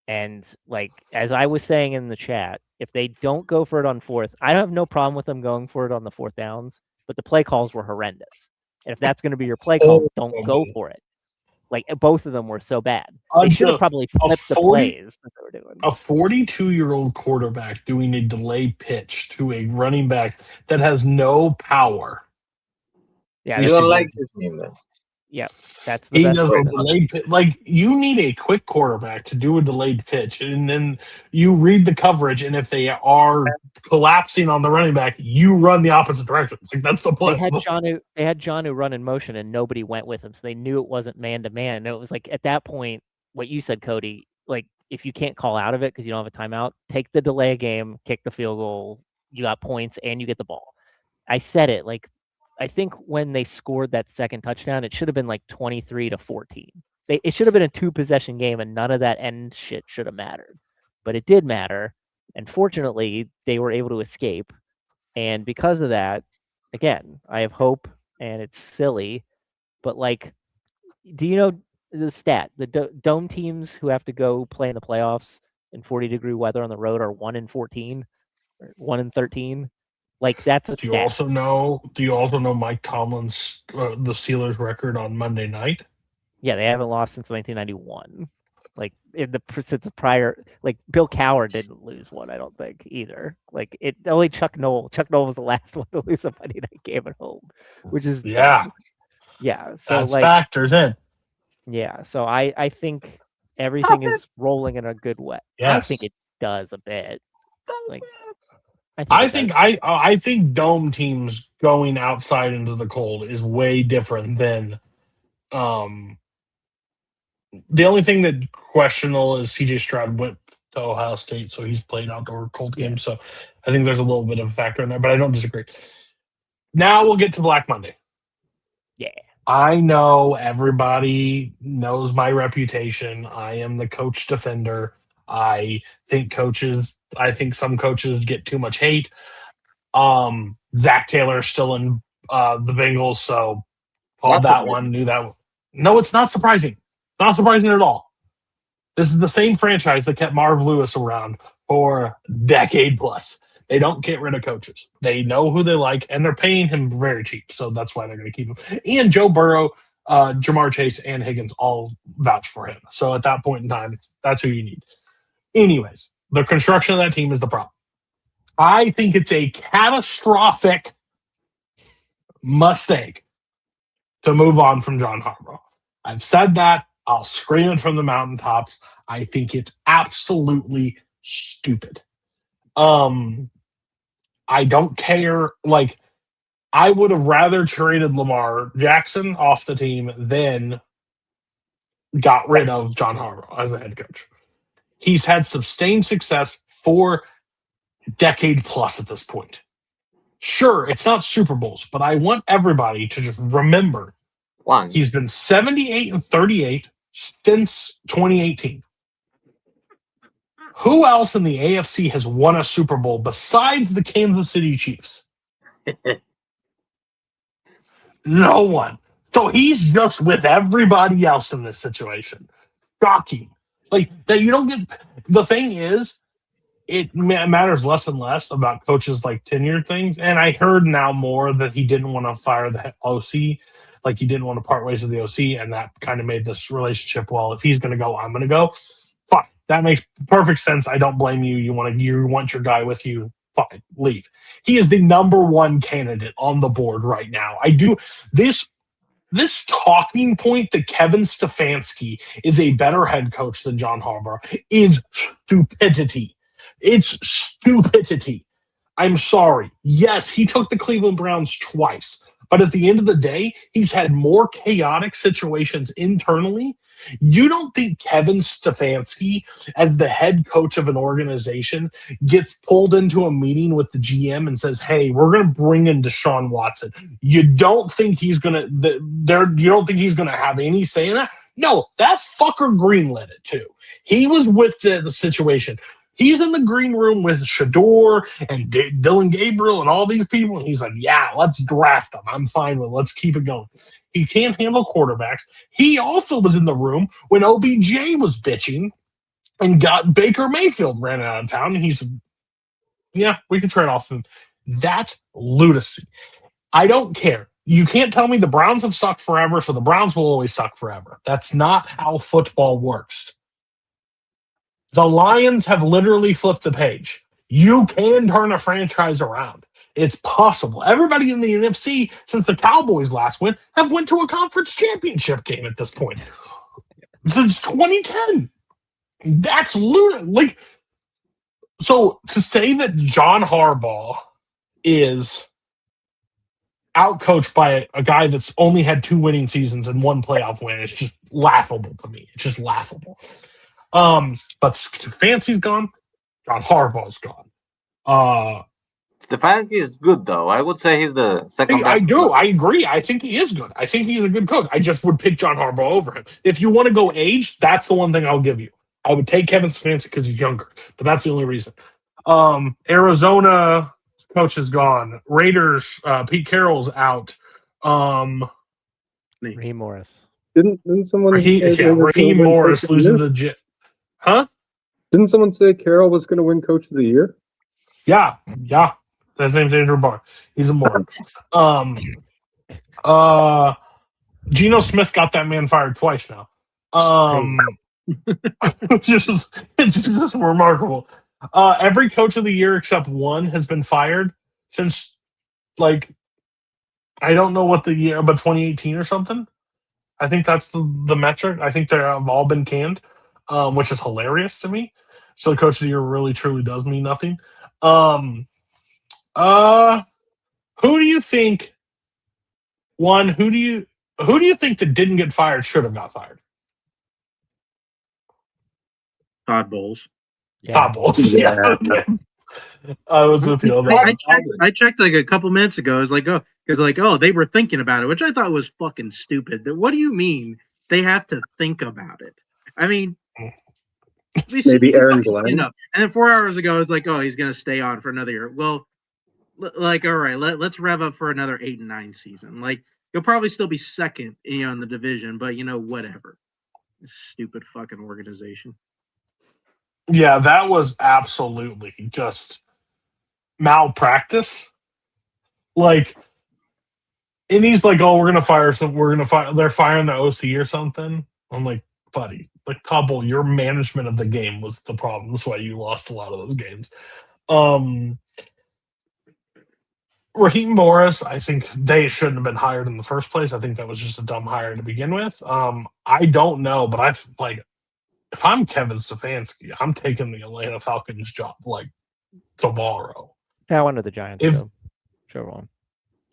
And like, as I was saying in the chat, if they don't go for it on 4th, I have no problem with them going for it on the 4th downs, but the play calls were horrendous. And if that's going to be your play call, don't go for it. Like both of them were so bad.
Uh,
They should
the-
have probably
a
flipped the
40
plays that they were doing.
A 42-year-old quarterback doing a delayed pitch to a running back that has no power.
Yeah,
You
Yes,
don't
he
like
did.
this meme then.
yeah, that's the
He
best
does
way
a
to-
delayed pitch. Like, you need a quick quarterback to do a delayed pitch, and then you read the coverage, and if they are collapsing on the running back, you run the opposite direction. Like, that's the
They
play.
had Jonnu run in motion and nobody went with him, so they knew it wasn't man to man. And it was like at that point, what you said, Cody, like if you can't call out of it because you don't have a timeout, take the delay game, kick the field goal, you got points and you get the ball. I said it, like I think when they scored that second touchdown, it should have been like 23-14. It should have been a 2-possession game and none of that end shit should have mattered. But it did matter. And fortunately, they were able to escape. And because of that, again, I have hope, and it's silly, but like, do you know the stat? The dome teams who have to go play in the playoffs in 40-degree weather on the road are 1-14, or 1-13. Like that's a
Do you
stat.
also know Mike Tomlin's the Steelers record on Monday night?
Yeah, they haven't lost since 1991. Like since the prior, like Bill Cowher didn't lose one, I don't think either. Like only Chuck Noll. Chuck Noll was the last one to lose a Monday night game at home, which is
Yeah.
yeah. So
That
like
factors in.
yeah, so I think everything is rolling in a good way. I think
Yes.
it does a bit. Like
I
it
think
does.
I think dome teams going outside into the cold is way different than the only thing that questionable is CJ Stroud went to Ohio State, so he's played outdoor cold games. So I think there's a little bit of a factor in there, but I don't disagree. Now we'll get to Black Monday.
Yeah.
I know everybody knows my reputation. I am the coach defender. I think some coaches get too much hate. Zach Taylor is still in the Bengals, so called
That's
that
surprising.
one, knew that one. No, it's not surprising. Not surprising at all. This is the same franchise that kept Marv Lewis around for a decade plus. They don't get rid of coaches. They know who they like, and they're paying him very cheap, so that's why they're going to keep him. And Joe Burrow, Jamar Chase, and Higgins all vouch for him. So at that point in time, that's who you need. Anyways, the construction of that team is the problem. I think it's a catastrophic mistake to move on from John Harbaugh. I've said that. I'll scream it from the mountaintops. I think it's absolutely stupid. I don't care. Like, I would have rather traded Lamar Jackson off the team than got rid of John Harbaugh as a head coach. He's had sustained success for a decade plus at this point. Sure, it's not Super Bowls, but I want everybody to just remember
One.
he's been 78-38 since 2018. Who else in the AFC has won a Super Bowl besides the Kansas City Chiefs? No one. So he's just with everybody else in this situation. Shocking. Like, that you don't get. The thing is, it matters less and less about coaches like tenure things. And I heard now more that he didn't want to fire the OC. Like, he didn't want to part ways with the OC. And that kind of made this relationship, well, if he's going to go, I'm going to go. Fine. That makes perfect sense. I don't blame you. You want your guy with you. Fine. Leave. He is the number one candidate on the board right now. I do this talking point that Kevin Stefanski is a better head coach than John Harbaugh is stupidity. It's stupidity. I'm sorry. Yes, he took the Cleveland Browns twice, but at the end of the day, he's had more chaotic situations internally. You don't think Kevin Stefanski, as the head coach of an organization, gets pulled into a meeting with the GM and says, hey, we're going to bring in Deshaun Watson. You don't think he's going to you don't think he's going to have any say in that? No, that fucker greenlit it too. He was with the situation. He's in the green room with Shador and Dylan Gabriel and all these people. And he's like, yeah, let's draft them. I'm fine with it. Let's keep it going. He can't handle quarterbacks. He also was in the room when OBJ was bitching and got Baker Mayfield ran out of town. And he said, yeah, we can trade off him. That's lunacy. I don't care. You can't tell me the Browns have sucked forever, so the Browns will always suck forever. That's not how football works. The Lions have literally flipped the page. You can turn a franchise around. It's possible. Everybody in the NFC, since the Cowboys last win, have went to a conference championship game at this point. Since 2010. That's like, so to say that John Harbaugh is outcoached by a guy that's only had 2 winning seasons and 1 playoff win is just laughable to me. It's just laughable. But Stefanski's gone. John Harbaugh's gone.
Stefanski is good though. I would say he's the second.
I do. I agree. I think he is good. I think he's a good cook. I just would pick John Harbaugh over him. If you want to go age, that's the one thing I'll give you. I would take Kevin Stefanski because he's younger, but that's the only reason. Arizona coach is gone. Raiders, Pete Carroll's out.
Raheem Morris.
Didn't someone
Raheem Morris losing the jet? Huh?
Didn't someone say Carroll was going to win Coach of the Year?
Yeah. His name's Andrew Barr. He's a moron. Geno Smith got that man fired twice now. It's just remarkable. Every Coach of the Year except one has been fired since, like, I don't know what the year, but 2018 or something. I think that's the metric. I think they have all been canned, which is hilarious to me. So the Coach of the Year really truly does mean nothing. Who do you think? Who do you think that didn't get fired should have got fired?
Todd Bowles.
Yeah.
Todd Bowles. Yeah. I was with you on that.
I checked like a couple minutes ago. I was like, oh, they were thinking about it, which I thought was fucking stupid. What do you mean they have to think about it? I mean,
maybe Aaron Glenn.
And then 4 hours ago, it's like, oh, he's gonna stay on for another year. Well, like, all right, let's rev up for another 8 and 9 season. Like, you'll probably still be second, in the division, but whatever. Stupid fucking organization.
Yeah, that was absolutely just malpractice. Like, and he's like, "Oh, they're firing the OC or something." I'm like, buddy, like, Todd, your management of the game was the problem. That's why you lost a lot of those games. Raheem Morris, I think they shouldn't have been hired in the first place. I think that was just a dumb hire to begin with. I don't know, but if I'm Kevin Stefanski, I'm taking the Atlanta Falcons job like tomorrow.
That one to the Giants. Sure one.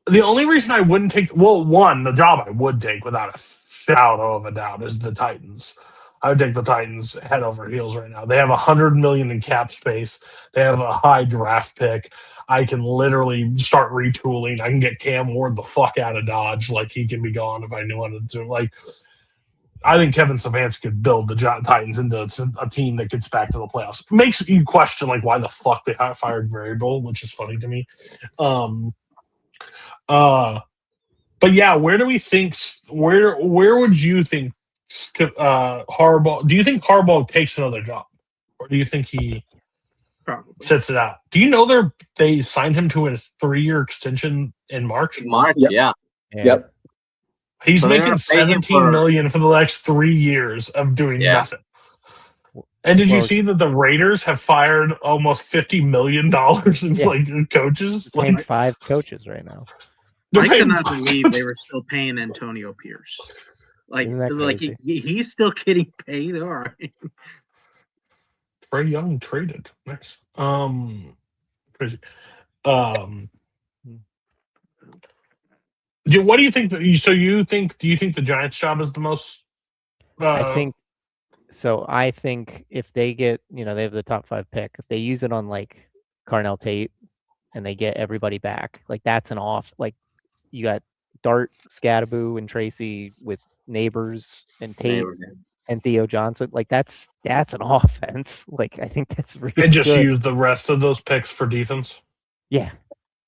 The only reason I wouldn't take, the job I would take without a shadow of a doubt is the Titans. I would take the Titans head over heels right now. They have $100 million in cap space. They have a high draft pick. I can literally start retooling. I can get Cam Ward the fuck out of Dodge. Like, he can be gone if I knew what to do. Like, I think Kevin Stefanski could build the Titans into a team that gets back to the playoffs. It makes you question, like, why the fuck they fired Variable, which is funny to me. But yeah, where do we think? Where would you think Harbaugh? Do you think Harbaugh takes another job, or do you think he
probably
sits it out? Do you know they signed him to a 3-year extension in March?
Yeah.
Yep.
He's
So they're
making
gonna pay him
$17 million for the next 3 years of doing nothing. And did you see that the Raiders have fired almost $50 million in coaches?
Paying 5 coaches right now.
I cannot believe they were still paying Antonio Pierce. Like he's still getting paid. All right.
Trey Young traded. Nice. Crazy. What do you think? Do you think the Giants' job is the most?
I think so. I think if they get, they have the top 5 pick. If they use it on like Carnell Tate, and they get everybody back, like that's an off. Like you got Dart, Scadaboo, and Tracy with Neighbors and Tate and Theo Johnson. Like that's an offense. Like I think that's really.
And just
good.
use the rest of those picks for defense.
Yeah.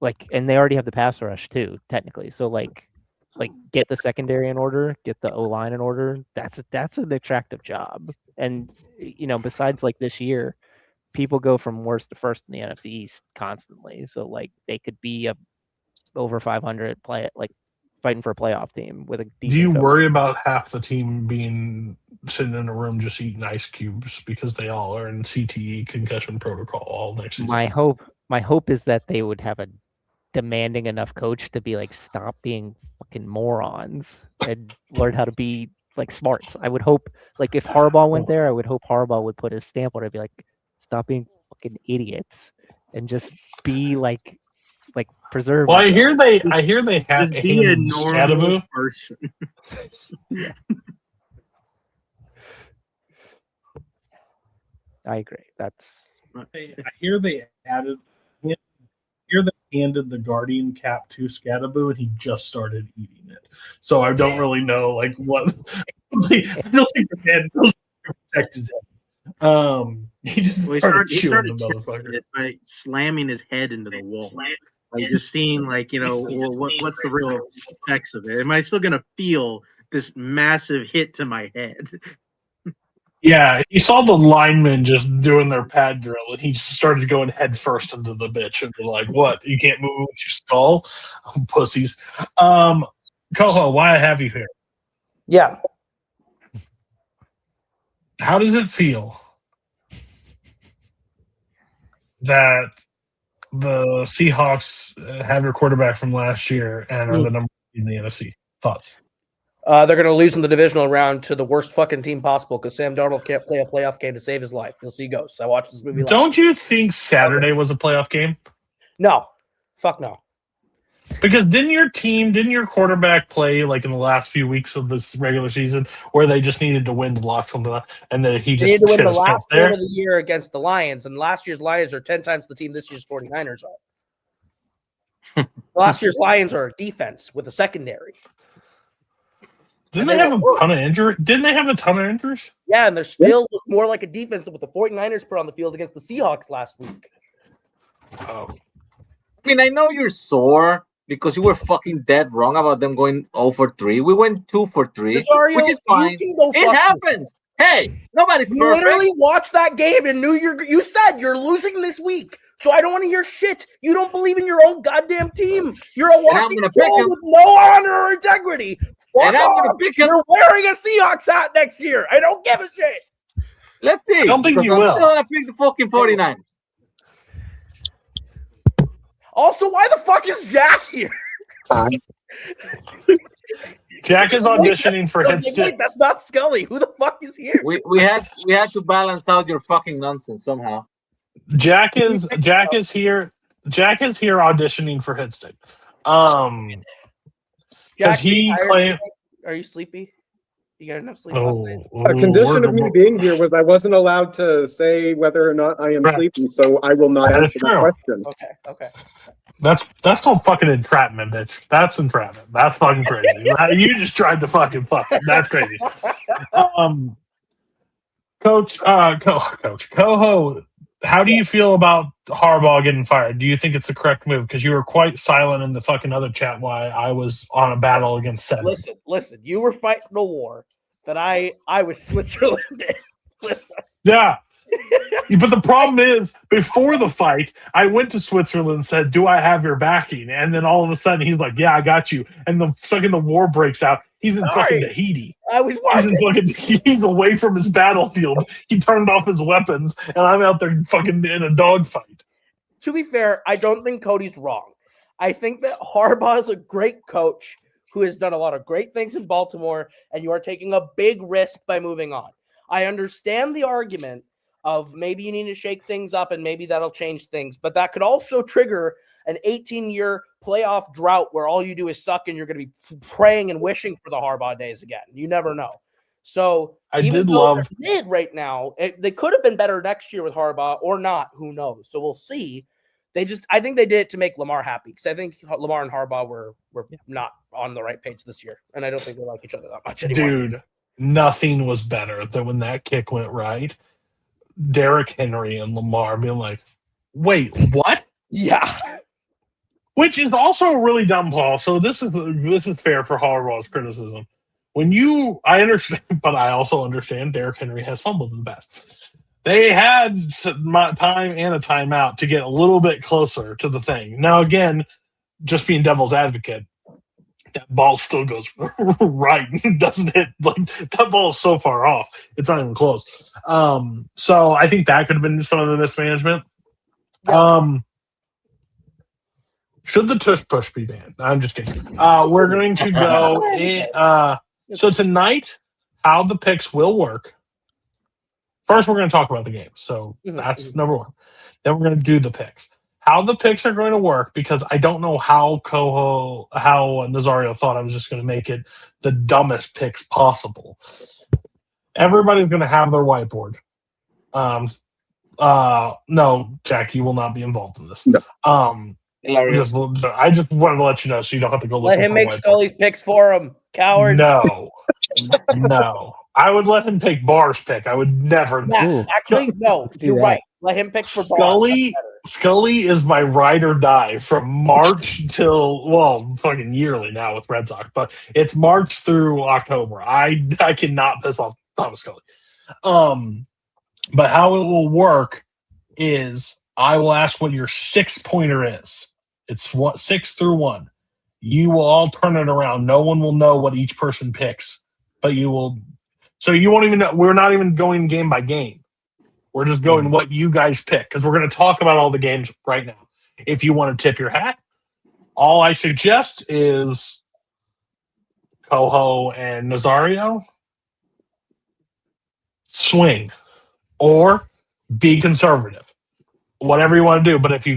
Like, and they already have the pass rush too, technically. So like get the secondary in order, get the O-line in order. That's an attractive job. And besides like this year, people go from worst to first in the NFC East constantly. So like they could be a over 500 play it like fighting for a playoff team with a decent
Do you
coach.
worry about half the team being sitting in a room just eating ice cubes because they all are in CTE concussion protocol all next season?
My hope is that they would have a demanding enough coach to be like, stop being fucking morons and learn how to be like smarts. I would hope, like, if Harbaugh went there, I would hope Harbaugh would put his stamp on it and be like, stop being fucking idiots and just be like preserve.
Well, I hear they have
Just be a
him
normal
Scadaboo.
person.
I agree. That's
I hear they added. I hear they handed the Guardian cap to Scadaboo, and he just started eating it. So I don't really know like what. I don't think the man knows protected him. He just
Well, he
started
started
chewing the motherfucker.
it by slamming his head into the wall. Like just seeing, like, well, what's the real effects of it? Am I still gonna feel this massive hit to my head?
Yeah, he saw the linemen just doing their pad drill, and he just started going head first into the bitch. And they're like, "What? You can't move with your skull, pussies." Coho, why I have you here?
Yeah.
How does it feel that the Seahawks have your quarterback from last year and are the number in the NFC? Thoughts?
They're going to lose in the divisional round to the worst fucking team possible because Sam Darnold can't play a playoff game to save his life. You'll see ghosts. I watched this movie.
Don't you think Saturday was a playoff game?
No. Fuck no.
Because didn't your quarterback play like in the last few weeks of this regular season where they just needed to win to lock something up, and then he
They
just
need to win
shit
the
his
last
pants
game
there?
of the year against the Lions, and last year's Lions are 10 times the team this year's 49ers are. Last year's Lions are a defense with a secondary.
Didn't they have a ton of injuries? Didn't they have a ton of injuries?
Yeah, and they're still more like a defense than what the 49ers put on the field against the Seahawks last week.
Oh.
I mean, I know you're sore because you were fucking dead wrong about them going 0 for 3. We went 2 for 3,
Rosario,
which is fine.
you can go
It
fuck
happens. Hey, nobody's
You
perfect.
literally watched that game and knew you said you're losing this week. So I don't want to hear shit. You don't believe in your own goddamn team. You're a walking
gonna pick
troll
him.
with no honor or integrity. Fuck
And I'm gonna
off.
pick him.
You're wearing a Seahawks hat next year. I don't give a shit.
Let's see.
I don't think
because
you
I'm
will.
still gonna pick the fucking 49ers.
Also, why the fuck is Jack here?
Jack is auditioning for
Wait,
Hit Stick.
that's not Scully. Who the fuck is here?
We had to balance out your fucking nonsense somehow.
Jack is here. Jack is here auditioning for Hit Stick. Because
Jack,
he
you tired
claimed.
today? Are you sleepy? You got enough sleep last night?
A condition of me being here was I wasn't allowed to say whether or not I am
Correct.
sleepy, so I will not
That is
answer that
true.
question.
Okay.
That's called fucking entrapment, bitch. That's entrapment. That's fucking crazy. You just tried to fucking fuck. That's crazy. Coach Coho, how do you feel about Harbaugh getting fired? Do you think it's the correct move? Because you were quite silent in the fucking other chat while I was on a battle against Seth.
Listen. You were fighting a war that I was Switzerland in. Listen.
Yeah. But the problem is, before the fight, I went to Switzerland and said, "Do I have your backing?" And then all of a sudden, he's like, "Yeah, I got you." And the war breaks out. He's in fucking Tahiti.
I was
He's in
watching.
fucking. He's away from his battlefield. He turned off his weapons, and I'm out there fucking in a dogfight.
To be fair, I don't think Cody's wrong. I think that Harbaugh is a great coach who has done a lot of great things in Baltimore, and you are taking a big risk by moving on. I understand the argument of maybe you need to shake things up and maybe that'll change things, but that could also trigger an 18-year playoff drought where all you do is suck and you're going to be praying and wishing for the Harbaugh days again. You never know. So
I
even
did
though
love-
they're mid right now, they could have been better next year with Harbaugh or not. Who knows? So we'll see. I think they did it to make Lamar happy because I think Lamar and Harbaugh were not on the right page this year, and I don't think they like each other that much anymore.
Dude, nothing was better than when that kick went right. Derrick Henry and Lamar being like, "Wait, what?"
Yeah.
Which is also a really dumb call. So this is fair for Harbaugh's criticism. I understand, but I also understand Derrick Henry has fumbled in the past. They had time and a timeout to get a little bit closer to the thing. Now, again, just being devil's advocate, that ball still goes right. It doesn't hit like that ball is so far off. It's not even close. So I think that could have been some of the mismanagement. Should the tush push be banned? I'm just kidding. We're going to go. So tonight, how the picks will work. First, we're going to talk about the game. So that's number one. Then we're going to do the picks. How the picks are going to work, because I don't know how Nazario thought I was just going to make it the dumbest picks possible. Everybody's going to have their whiteboard. No, Jack, you will not be involved in this.
No.
I just wanted to let you know so you don't have to go look.
Let him make Scully's picks for him, coward.
No. I would let him pick Bar's pick. I would never.
Yeah, actually, no. You're right. Let him pick for Bar.
Scully is my ride or die from March till fucking yearly now with Red Sox, but it's March through October. I cannot piss off Thomas Scully. But how it will work is I will ask what your 6-pointer is. It's 6 through 1. You will all turn it around. No one will know what each person picks, but you will. So you won't even know. We're not even going game by game. We're just going what you guys pick, because we're going to talk about all the games right now. If you want to tip your hat, all I suggest is Coho and Nazario swing or be conservative. Whatever you want to do. But if you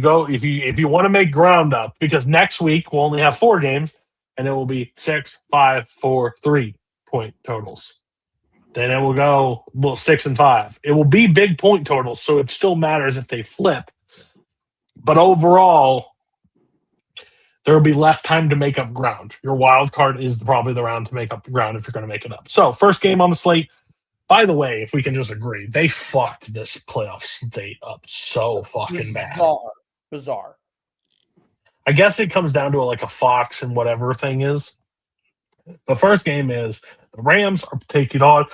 want to make ground up, because next week we'll only have 4 games and it will be 6, 5, 4, 3 point totals. Then it will go 6 and 5. It will be big point totals, so it still matters if they flip. But overall, there will be less time to make up ground. Your wild card is probably the round to make up ground if you're going to make it up. So, first game on the slate. By the way, if we can just agree, they fucked this playoff slate up so fucking bad.
Bizarre.
I guess it comes down to a Fox and whatever thing is. The first game is the Rams are taking on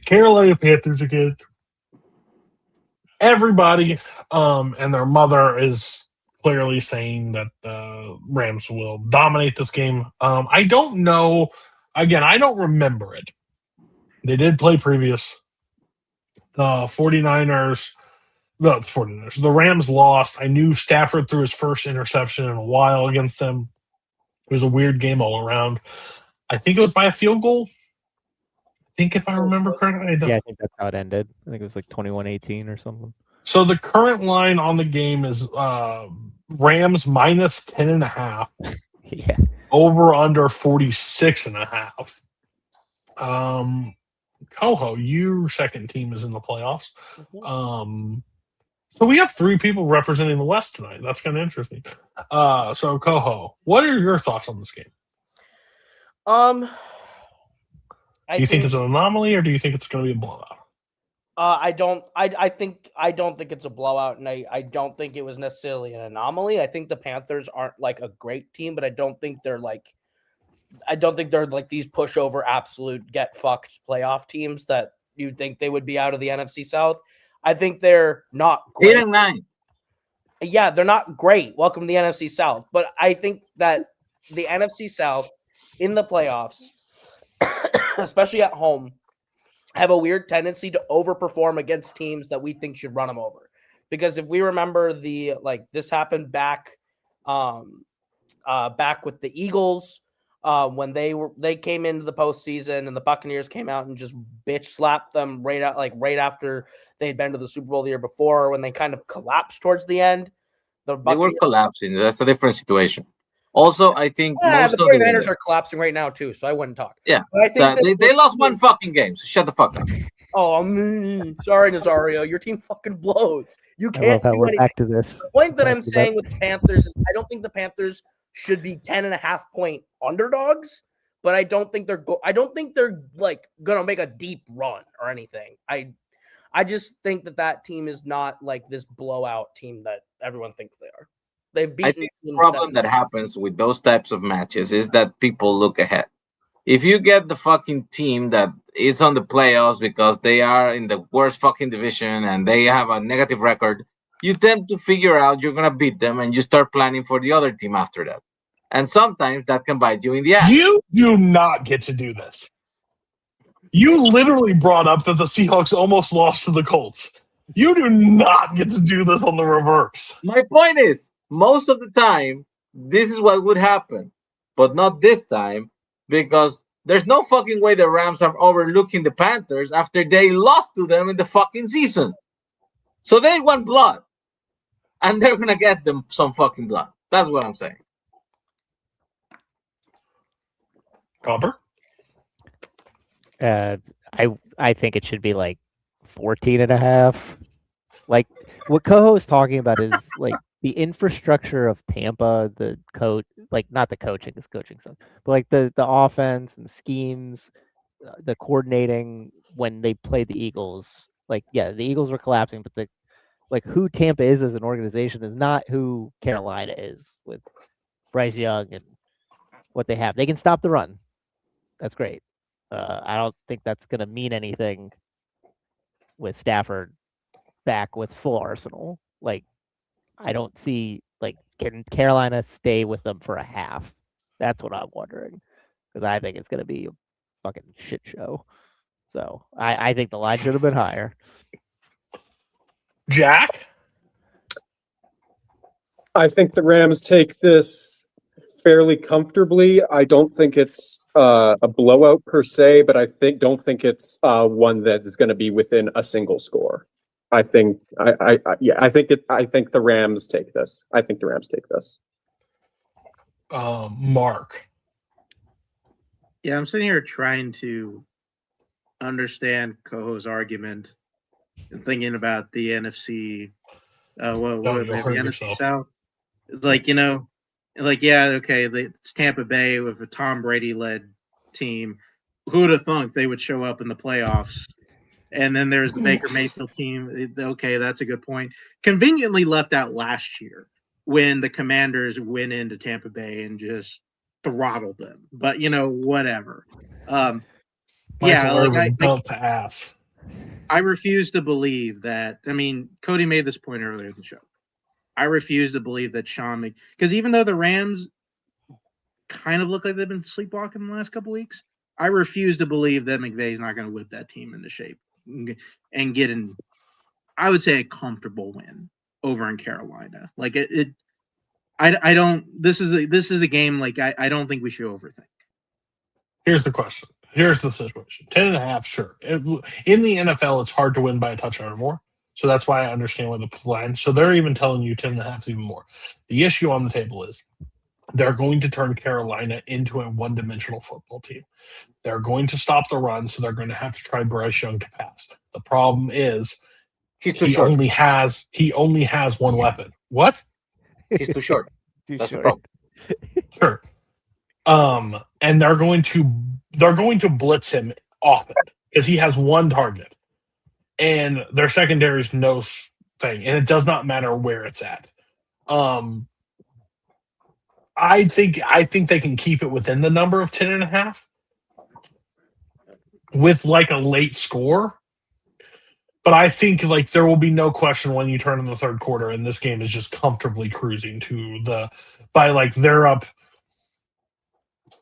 Carolina Panthers again. Everybody and their mother is clearly saying that the Rams will dominate this game. I don't know. Again, I don't remember it. They did play previous. The 49ers, the Rams lost. I knew Stafford threw his first interception in a while against them. It was a weird game all around. I think it was by a field goal. I think if I remember correctly.
I think that's how it ended. I think it was 21-18 or something.
So the current line on the game is Rams minus 10.5.
Yeah.
Over under 46.5. Coho, your second team is in the playoffs. So we have 3 people representing the West tonight. That's kind of interesting. So Coho, what are your thoughts on this game? Do you think it's an anomaly, or do you think it's going to be a blowout?
I don't think it's a blowout, and I don't think it was necessarily an anomaly. I think the Panthers aren't a great team, but I don't think they're these pushover absolute get fucked playoff teams that you'd think they would be out of the NFC South. I think they're not great.
8 and 9.
Yeah, they're not great. Welcome to the NFC South. But I think that the NFC South in the playoffs, especially at home, have a weird tendency to overperform against teams that we think should run them over. Because if we remember this happened back with the Eagles when they came into the postseason and the Buccaneers came out and just bitch slapped them right after they had been to the Super Bowl the year before, when they kind of collapsed towards the end.
They were collapsing. That's a different situation. Also, I think most
the 49ers are collapsing right now too, so I wouldn't talk.
Yeah, they lost 1 fucking game, so shut the fuck up.
Oh, sorry, Nazario, your team fucking blows. You can't.
I love how we're back to this.
The point that I'm saying with the Panthers is I don't think the Panthers should be 10.5-point underdogs, but I don't think they're gonna make a deep run or anything. I just think that team is not this blowout team that everyone thinks they are. They've beaten.
I think the problem that happens with those types of matches is that people look ahead. If you get the fucking team that is on the playoffs because they are in the worst fucking division and they have a negative record, you tend to figure out you're gonna beat them and you start planning for the other team after that. And sometimes that can bite you in the ass.
You do not get to do this. You literally brought up that the Seahawks almost lost to the Colts. You do not get to do this on the reverse.
My point is, most of the time, this is what would happen. But not this time, because there's no fucking way the Rams are overlooking the Panthers after they lost to them in the fucking season. So they want blood. And they're going to get them some fucking blood. That's what I'm saying.
Copper?
I think it should be like 14.5. Like what Coho is talking about is like the infrastructure of Tampa, the coach, like not the coaching, because coaching sucks, but like the offense and the schemes, the coordinating when they played the Eagles. Like, yeah, the Eagles were collapsing, but the like who Tampa is as an organization is not who Carolina is with Bryce Young and what they have. They can stop the run. That's great. I don't think that's going to mean anything with Stafford back with full arsenal. Like, I don't see, like, can Carolina stay with them for a half? That's what I'm wondering. Because I think it's going to be a fucking shit show. So I think the line should have been higher.
Jack?
I think the Rams take this fairly comfortably. I don't think it's a blowout per se, but I don't think it's one that is going to be within a single score. I think the Rams take this. I think the Rams take this.
Mark.
Yeah, I'm sitting here trying to understand Coho's argument and thinking about the NFC. The NFC South. It's like, yeah, okay, it's Tampa Bay with a Tom Brady-led team. Who would have thunk they would show up in the playoffs? And then there's the Baker Mayfield team. Okay, that's a good point. Conveniently left out last year when the Commanders went into Tampa Bay and just throttled them. But, whatever.
Belt to ass.
I refuse to believe that. I mean, Cody made this point earlier in the show. I refuse to believe that because even though the Rams kind of look like they've been sleepwalking the last couple weeks, I refuse to believe that McVay's not going to whip that team into shape and get I would say, a comfortable win over in Carolina. Like I don't. This is a game like I don't think we should overthink.
Here's the question. Here's the situation. 10.5, sure. In the NFL, it's hard to win by a touchdown or more. So that's why I understand why the plan. So they're even telling you 10.5 is even more. The issue on the table is they're going to turn Carolina into a one-dimensional football team. They're going to stop the run, so they're going to have to try Bryce Young to pass. The problem is he only has one weapon. What?
He's too short. That's the problem.
Sure. And they're going to blitz him often because he has one target. And their secondary is no thing, and it does not matter where it's at. I think they can keep it within the number of 10.5 with like a late score. But I think like there will be no question when you turn in the third quarter, and this game is just comfortably cruising they're up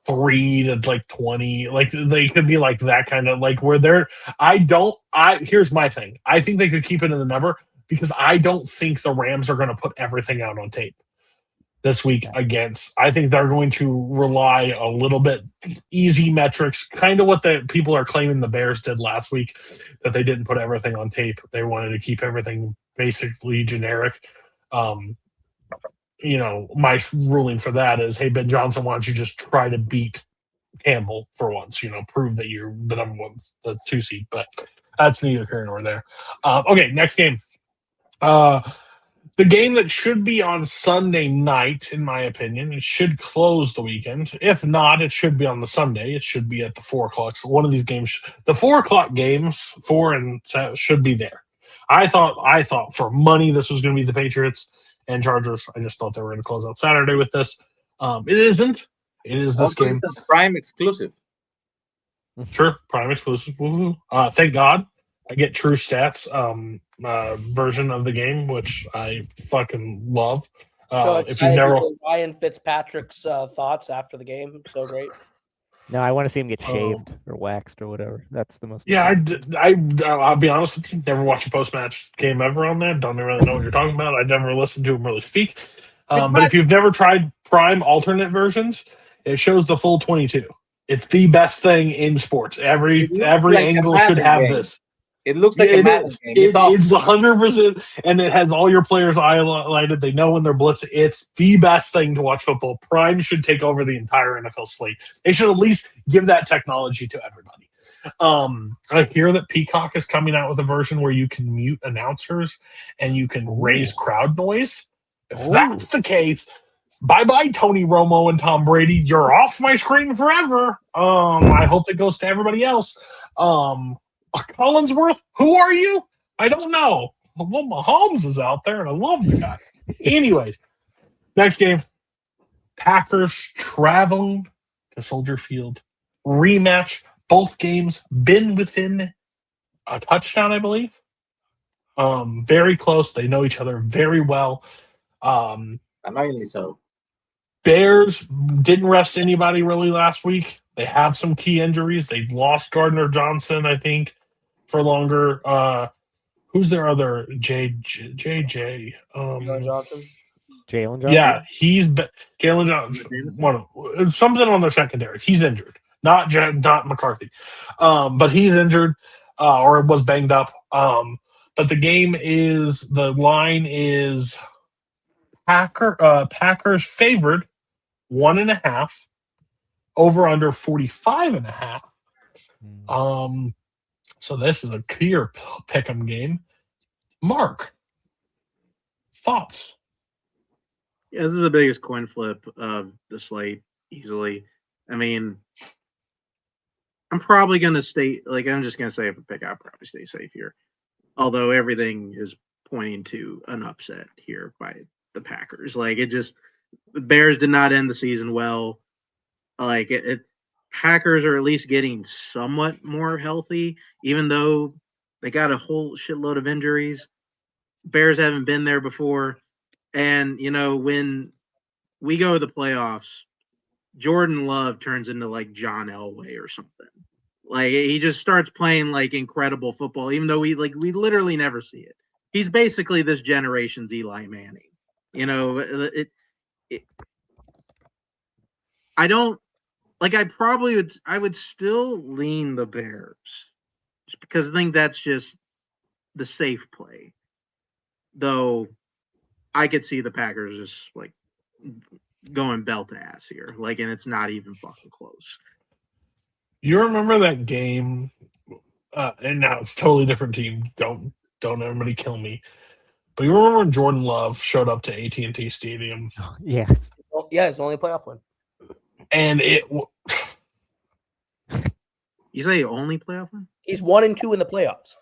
3 to like 20. Like they could be like that kind of like where they're. Here's my thing. I think they could keep it in the number because I don't think the Rams are going to put everything out on tape this week against. I think they're going to rely a little bit easy metrics, kind of what the people are claiming the Bears did last week, that they didn't put everything on tape. They wanted to keep everything basically generic. My ruling for that is, hey, Ben Johnson, why don't you just try to beat Campbell for once? Prove that you're the number one, the 2 seed. But that's neither here nor there. Okay, next game. The game that should be on Sunday night, in my opinion, it should close the weekend. If not, it should be on the Sunday. It should be at the 4 o'clock. So one of these games, the 4 o'clock games, 4 and 7, should be there. I thought for money this was going to be the Patriots and Chargers. I just thought they were going to close out Saturday with this. It isn't. It is this game.
Prime exclusive.
Sure, Prime exclusive. Woo-hoo. Thank God. I get True Stats version of the game, which I fucking love.
So
If you've
excited
never,
to hear Ryan Fitzpatrick's thoughts after the game. So great.
No, I want to see him get
Oh.
shaved or waxed or whatever. That's the most.
yeah,
important.
I'll be honest with you. Never watched a post match game ever on that. Don't really know what you're talking about. I never listened to him really speak. But if you've never tried Prime alternate versions, it shows the full 22. It's the best thing in sports. Every
It looks
every
like a
angle should
Madden
have
game.
this.
It looks like
Yeah,
a
it
Madden
is.
game. It's awesome.
It's 100%, and it has all your players highlighted. They know when they're blitzing. It's the best thing to watch football. Prime should take over the entire NFL slate. They should at least give that technology to everybody. I hear that Peacock is coming out with a version where you can mute announcers and you can raise crowd noise. If that's the case, bye-bye Tony Romo and Tom Brady. You're off my screen forever. I hope it goes to everybody else. Collinsworth, who are you? I don't know. Well, Mahomes is out there, and I love the guy. Anyways, next game. Packers traveling to Soldier Field. Rematch. Both games been within a touchdown, I believe. Very close. They know each other very well.
Annoyingly so.
Bears didn't rest anybody really last week. They have some key injuries. They lost Gardner Johnson, I think, for longer. Who's their other JJ?
Jalen Johnson.
Jalen Johnson.
Yeah, Jalen Johnson. Something on their secondary. He's injured. Not McCarthy, but he's injured or was banged up. But the line is Packers favored 1.5. Over under 45.5. So this is a clear pick'em game. Mark, thoughts?
Yeah, this is the biggest coin flip of the slate easily. I mean, I'm probably going to stay, I'm just going to say if a pick, I'll probably stay safe here. Although everything is pointing to an upset here by the Packers. The Bears did not end the season well. Packers are at least getting somewhat more healthy, even though they got a whole shitload of injuries. Bears haven't been there before. And, when we go to the playoffs, Jordan Love turns into John Elway or something. He just starts playing incredible football, even though we literally never see it. He's basically this generation's Eli Manning. I would still lean the Bears just because I think that's just the safe play. Though I could see the Packers just going belt to ass here. And it's not even fucking close.
You remember that game? And now it's a totally different team. Don't everybody kill me. But you remember when Jordan Love showed up to AT&T Stadium?
Yeah.
Yeah, it's only a playoff win.
And
You say only playoff win?
He's 1-2 in the playoffs.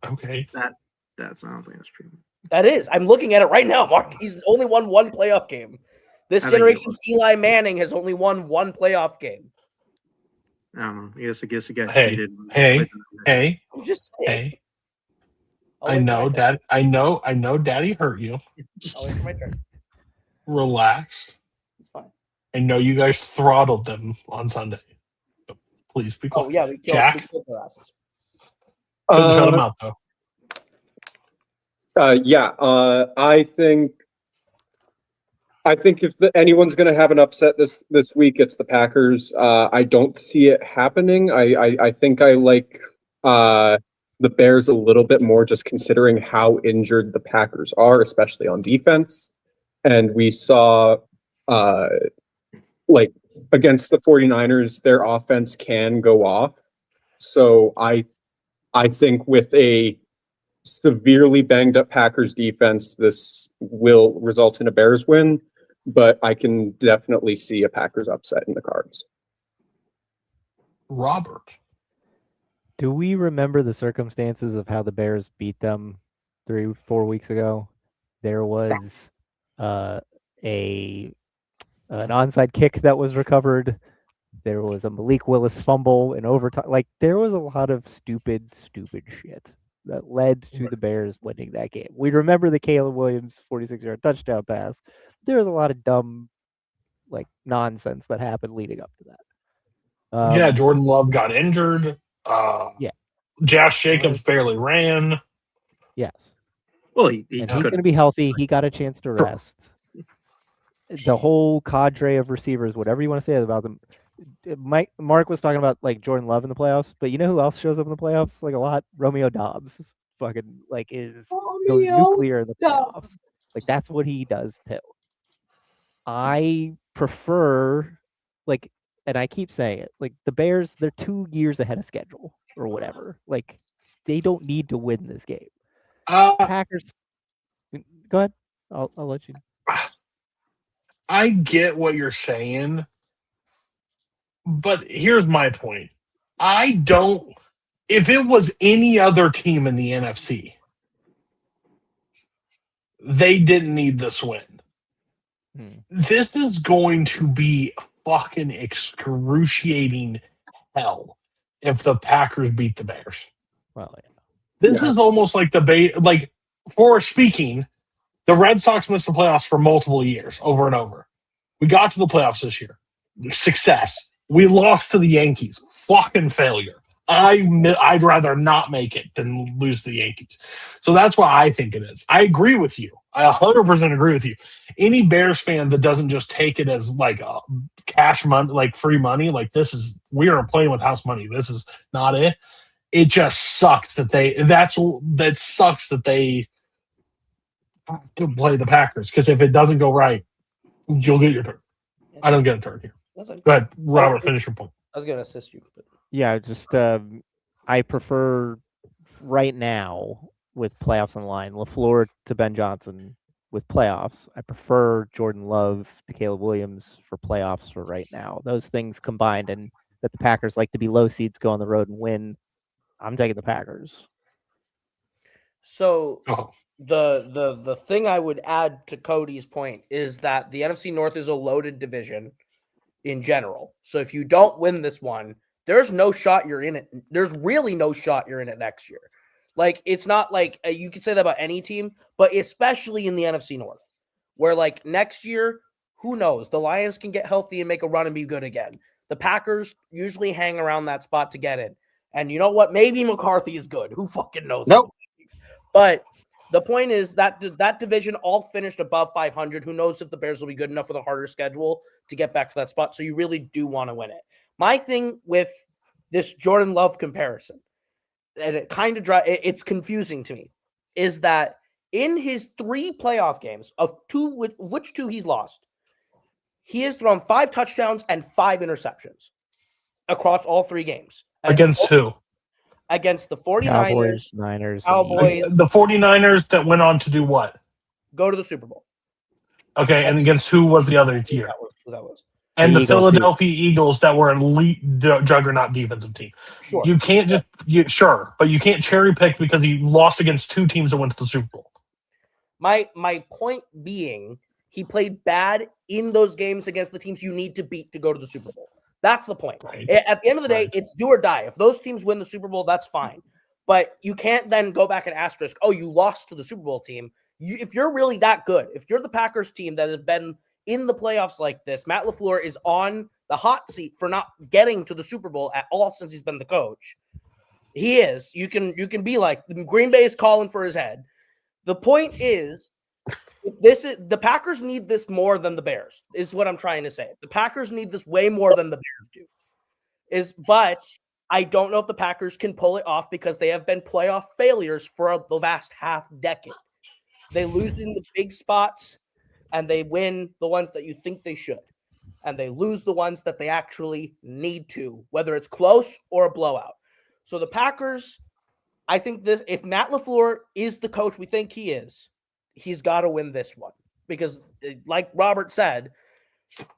Okay.
I don't think that's true.
That is. I'm looking at it right now, Mark. He's only won one playoff game. This generation's Eli Manning has only won one playoff game.
I don't know. I guess it got
Hey,
cheated.
hey.
I'm just saying.
Hey. I know Daddy hurt you.
I'll wait for my turn.
Relax.
It's fine.
I know you guys throttled them on Sunday. But please be quiet.
Oh yeah, we killed their asses.
Couldn't shut them out though.
I think if anyone's going to have an upset this week, it's the Packers. I don't see it happening. I think I like the Bears a little bit more, just considering how injured the Packers are, especially on defense. And we saw, against the 49ers, their offense can go off. So I think with a severely banged up Packers defense, this will result in a Bears win, but I can definitely see a Packers upset in the cards.
Robert.
Do we remember the circumstances of how the Bears beat them 3-4 weeks ago? There was an onside kick that was recovered. There was a Malik Willis fumble in overtime. There was a lot of stupid shit that led to the Bears winning that game. We remember the Caleb Williams 46-yard touchdown pass. There was a lot of dumb, like, nonsense that happened leading up to that.
Yeah, Jordan Love got injured.
Yeah.
Josh Jacobs barely ran.
Yes.
Well, he
And he's
could
going to be healthy. He got a chance to
For-
rest. The whole cadre of receivers, whatever you want to say about them. Mark was talking about like Jordan Love in the playoffs, but you know who else shows up in the playoffs like a lot? Romeo Dobbs. Fucking like goes nuclear in the playoffs. Like that's what he does too. I prefer like, and I keep saying it, like the Bears, they're 2 years ahead of schedule or whatever. Like they don't need to win this game. Packers. Go ahead. I'll let you.
I get what you're saying, but here's my point. If it was any other team in the NFC, they didn't need this win. This is going to be fucking excruciating hell if the Packers beat the Bears.
Well, yeah.
This is almost like for speaking, the Red Sox missed the playoffs for multiple years, over and over. We got to the playoffs this year. Success. We lost to the Yankees. Fucking failure. I'd rather not make it than lose to the Yankees. So that's why I think it is. I agree with you. I 100% agree with you. Any Bears fan that doesn't just take it as like cash money, like free money, like we are playing with house money. This is not it. It just sucks that they have to play the Packers, because if it doesn't go right, you'll get your turn. I don't get a turn here. Go ahead, Robert, finish your point.
I was going to assist you. But...
Yeah, just I prefer right now with playoffs on the line, LaFleur to Ben Johnson with playoffs. I prefer Jordan Love to Caleb Williams for playoffs for right now. Those things combined, and that the Packers like to be low seeds, go on the road and win. I'm taking the Packers.
So the thing I would add to Cody's point is that the NFC North is a loaded division in general. So if you don't win this one, there's no shot you're in it. There's really no shot you're in it next year. Like, it's not like you could say that about any team, but especially in the NFC North, where like next year, who knows? The Lions can get healthy and make a run and be good again. The Packers usually hang around that spot to get in. And you know what? Maybe McCarthy is good. Who fucking knows?
Nope.
But the point is that that division all finished above 500. Who knows if the Bears will be good enough with a harder schedule to get back to that spot. So you really do want to win it. My thing with this Jordan Love comparison, and it kind of it's confusing to me, is that in his 3 playoff games, of which 2 he's lost, he has thrown 5 touchdowns and 5 interceptions across all 3 games.
Against who?
Against the 49ers,
Cowboys.
The 49ers that went on to do what?
Go to the Super Bowl.
Okay, and against who was the other year?
That was.
And
The
the
Eagles,
Philadelphia Eagles that were an elite juggernaut defensive team.
Sure.
You can't but you can't cherry pick because you lost against 2 teams that went to the Super Bowl.
My point being, he played bad in those games against the teams you need to beat to go to the Super Bowl. That's the point.
Right.
At the end of the day, it's do or die. If those teams win the Super Bowl, that's fine. But you can't then go back and asterisk, oh, you lost to the Super Bowl team. If you're really that good, if you're the Packers team that has been in the playoffs like this, Matt LaFleur is on the hot seat for not getting to the Super Bowl at all since he's been the coach. He is. You can be like, Green Bay is calling for his head. The point is, the Packers need this more than the Bears, is what I'm trying to say. The Packers need this way more than the Bears do. But I don't know if the Packers can pull it off because they have been playoff failures for the last half decade. They lose in the big spots and they win the ones that you think they should. And they lose the ones that they actually need to, whether it's close or a blowout. So the Packers, I think if Matt LaFleur is the coach we think he is, he's got to win this one because, like Robert said,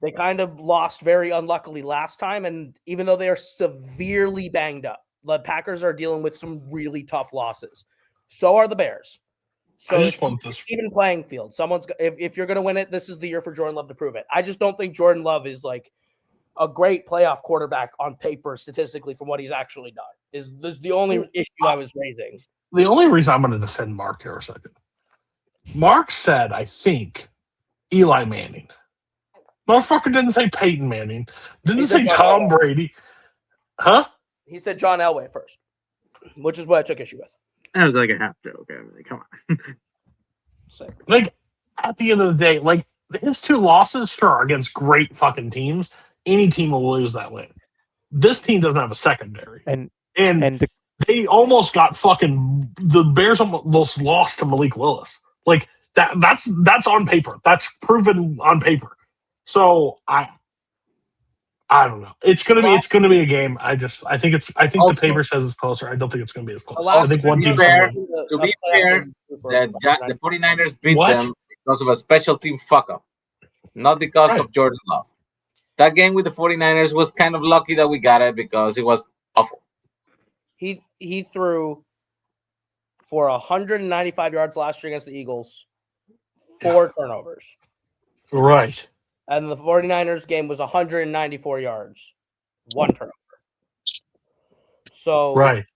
they kind of lost very unluckily last time. And even though they are severely banged up, the Packers are dealing with some really tough losses. So are the Bears. So it's even playing field. If you're going to win it, this is the year for Jordan Love to prove it. I just don't think Jordan Love is like a great playoff quarterback on paper statistically from what he's actually done. Is this the only issue I was raising?
the only reason I'm going to defend Mark here a second. Mark said, I think, Eli Manning. Motherfucker didn't say Peyton Manning. Didn't
He
say
said John
Tom
Elway.
Brady. Huh?
He said John Elway first, which is what I took issue with.
That was like a half joke. I mean, come on.
So,
Like, at the end of the day, like, his 2 losses, sure, against great fucking teams. Any team will lose that win. This team doesn't have a secondary.
And
And they almost got the Bears almost lost to Malik Willis. Like, that's on paper. That's proven on paper. So I don't know. It's gonna be a game. I think the paper says it's closer. I don't think it's gonna be as close. I think one team's gonna win.
To be fair, the 49ers beat them because of a special team fuck up, not because of Jordan Love. That game with the 49ers was kind of lucky that we got it because it was awful.
He threw for 195 yards last year against the Eagles, 4 turnovers.
Right.
And the 49ers game was 194 yards, 1 turnover. So
right.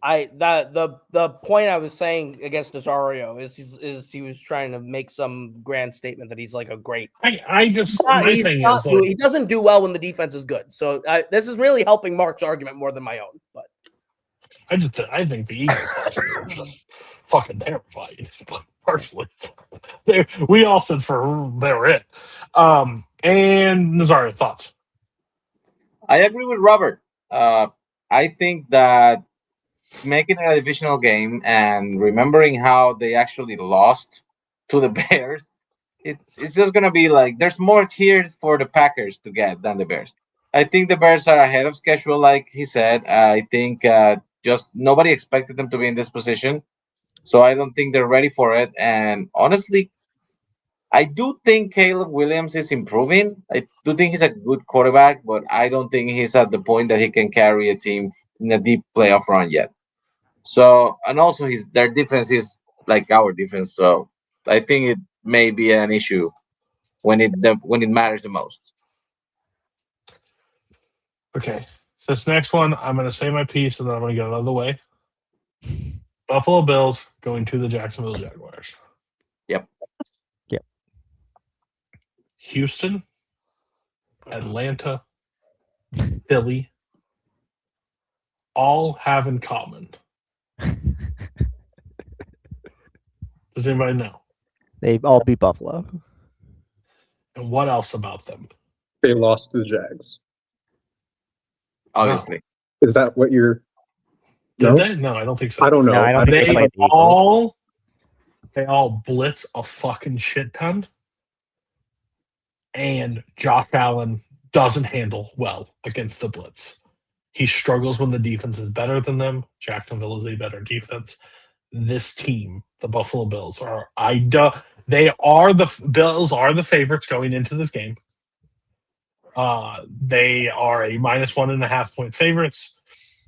The point I was saying against Nazario is he was trying to make some grand statement that he's like a great.
He
doesn't do well when the defense is good. So this is really helping Mark's argument more than my own. But
I think the Eagles are just fucking terrifying. Personally, we all said they were it. And Nazario, thoughts?
I agree with Robert. I think that making it a divisional game and remembering how they actually lost to the Bears, it's just gonna be like there's more here for the Packers to get than the Bears. I think the Bears are ahead of schedule, like he said. I think just nobody expected them to be in this position. So I don't think they're ready for it. And honestly, I do think Caleb Williams is improving. I do think he's a good quarterback, but I don't think he's at the point that he can carry a team in a deep playoff run yet. So, and also their defense is like our defense. So I think it may be an issue when it matters the most.
Okay. So this next one, I'm going to say my piece and then I'm going to get it out of the way. Buffalo Bills going to the Jacksonville Jaguars.
Yep.
Houston, Atlanta, Philly, all have in common. Does anybody know?
They all beat Buffalo.
And what else about them?
They lost to the Jags.
Obviously.
Is that what you're...
Did they? No, I don't think so.
I don't know.
No, I don't think they played the Eagles.
They all blitz a fucking shit ton. And Josh Allen doesn't handle well against the blitz. He struggles when the defense is better than them. Jacksonville is a better defense. This team, the Buffalo Bills, the Bills are the favorites going into this game. They are a -1.5 point favorites.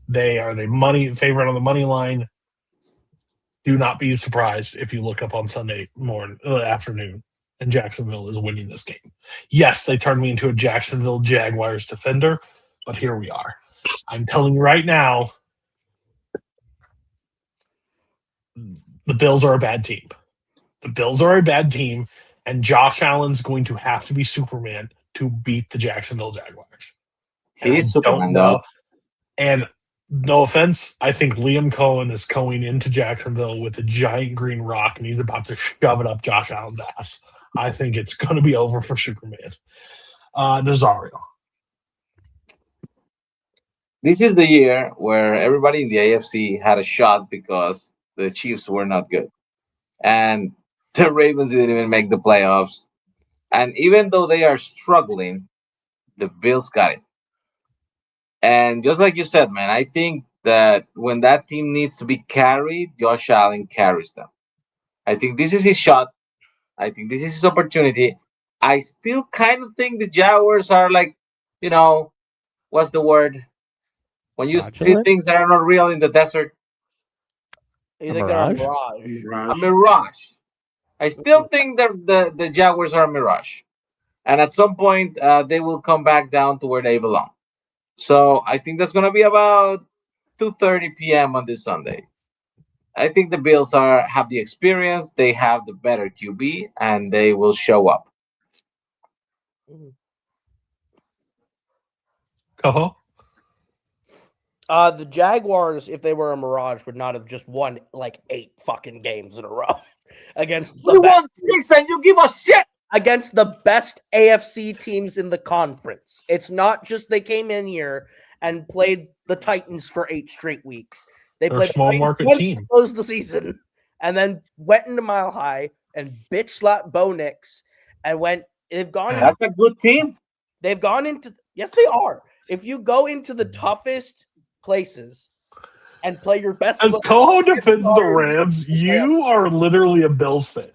They are the money favorite on the money line. Do not be surprised if you look up on Sunday afternoon and Jacksonville is winning this game. Yes, they turned me into a Jacksonville Jaguars defender, but here we are. I'm telling you right now, the Bills are a bad team. The Bills are a bad team, and Josh Allen's going to have to be Superman to beat the Jacksonville Jaguars.
He's Superman, though.
And no offense, I think Liam Cohen is going into Jacksonville with a giant green rock, and he's about to shove it up Josh Allen's ass. I think it's going to be over for Superman. Nazario.
This is the year where everybody in the AFC had a shot because the Chiefs were not good. And the Ravens didn't even make the playoffs. And even though they are struggling, the Bills got it. And just like you said, man, I think that when that team needs to be carried, Josh Allen carries them. I think this is his shot. I think this is his opportunity. I still kind of think the Jaguars are like, what's the word? When you see things that are not real in the desert.
You think they're a mirage?
A mirage. I still think that the Jaguars are a mirage. And at some point, they will come back down to where they belong. So I think that's going to be about 2:30 p.m. on this Sunday. I think the Bills have the experience, they have the better QB, and they will show up.
Coho?
The Jaguars, if they were a mirage, would not have just won like 8 fucking games in a row against the
You won
best,
6 and you give a shit.
against the best AFC teams in the conference. It's not just they came in here and played the Titans for 8 straight weeks. They
They're a
played the
small
Titans
market
once to
team.
close the season, and then went into Mile High and bitch slapped Bo Nix and went. They've gone.
That's a good team.
They've gone into. Yes, they are. If you go into the toughest places and play your best,
As Coho defends the Rams, you are literally a Bills fan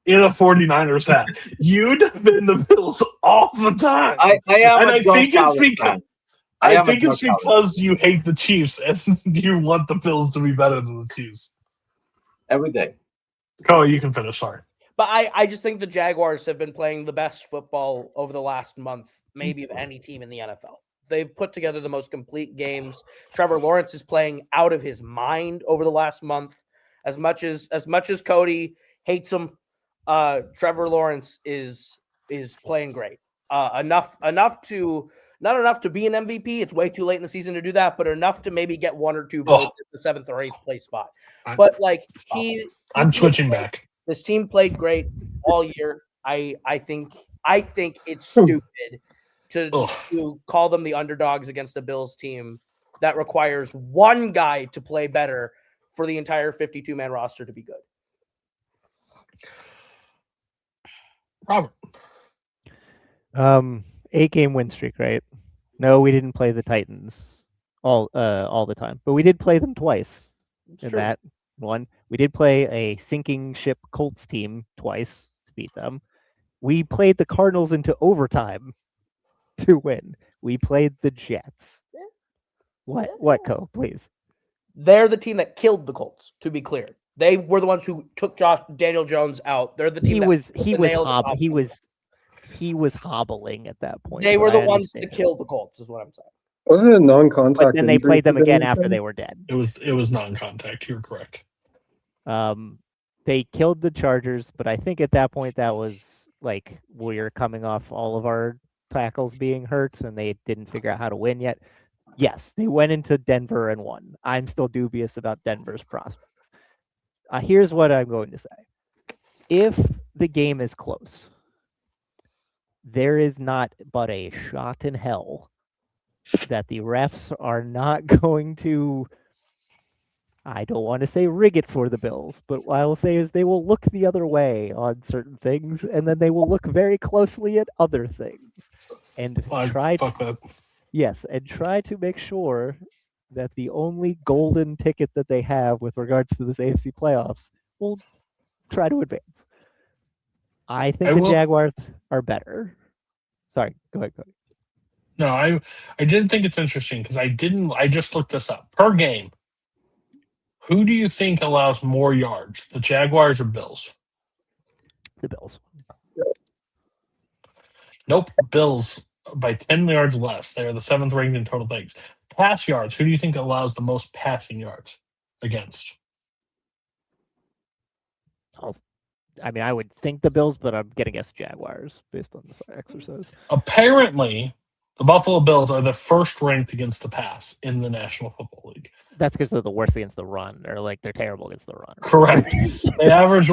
in a 49ers hat. You defend the Bills all the time.
I am
and
a
I
Josh
think it's
Allen
because
fan.
I think it's because you hate the Chiefs and you want the Bills to be better than the Chiefs.
Every day.
Coho, you can finish. Sorry.
But I just think the Jaguars have been playing the best football over the last month, maybe of any team in the NFL. They've put together the most complete games. Trevor Lawrence is playing out of his mind over the last month. As much as Cody hates him, Trevor Lawrence is playing great. Not enough to be an MVP. It's way too late in the season to do that, but enough to maybe get 1 or 2 votes at the 7th or 8th place spot. But like
I'm switching back.
This team played great all year. I think it's stupid to call them the underdogs against the Bills team that requires one guy to play better for the entire 52-man roster to be good.
Robert.
8-game win streak, right? No, we didn't play the Titans all the time, but we did play them twice in that one. We did play a sinking ship Colts team twice to beat them. We played the Cardinals into overtime to win. We played the Jets. What, Co? Please.
They're the team that killed the Colts, to be clear. They were the ones who took Daniel Jones out. They're the team
he was hobbling at that point.
They were the ones that killed the Colts, is what I'm saying.
Wasn't it a non-contact?
But then they played them again after they were dead.
It was non-contact. You're correct.
They killed the Chargers, but I think at that point that was like we're coming off all of our tackles being hurt, and they didn't figure out how to win yet. Yes, they went into Denver and won. I'm still dubious about Denver's prospects. Here's what I'm going to say. If the game is close, there is not but a shot in hell that the refs are not going to, I don't want to say rig it for the Bills, but what I will say is they will look the other way on certain things, and then they will look very closely at other things. And try to make sure that the only golden ticket that they have with regards to this AFC playoffs will try to advance. I think the Jaguars are better. Sorry, go ahead, Cody.
No, I didn't think it's interesting because I just looked this up. Per game, who do you think allows more yards, the Jaguars or Bills?
The Bills.
Nope, Bills by 10 yards less. They're the 7th ranked in total things. Pass yards, who do you think allows the most passing yards against?
I would think the Bills, but I'm going to guess Jaguars based on this exercise.
Apparently, the Buffalo Bills are the first ranked against the pass in the National Football League.
That's because they're the worst against the run, or like they're terrible against the run.
Correct. They average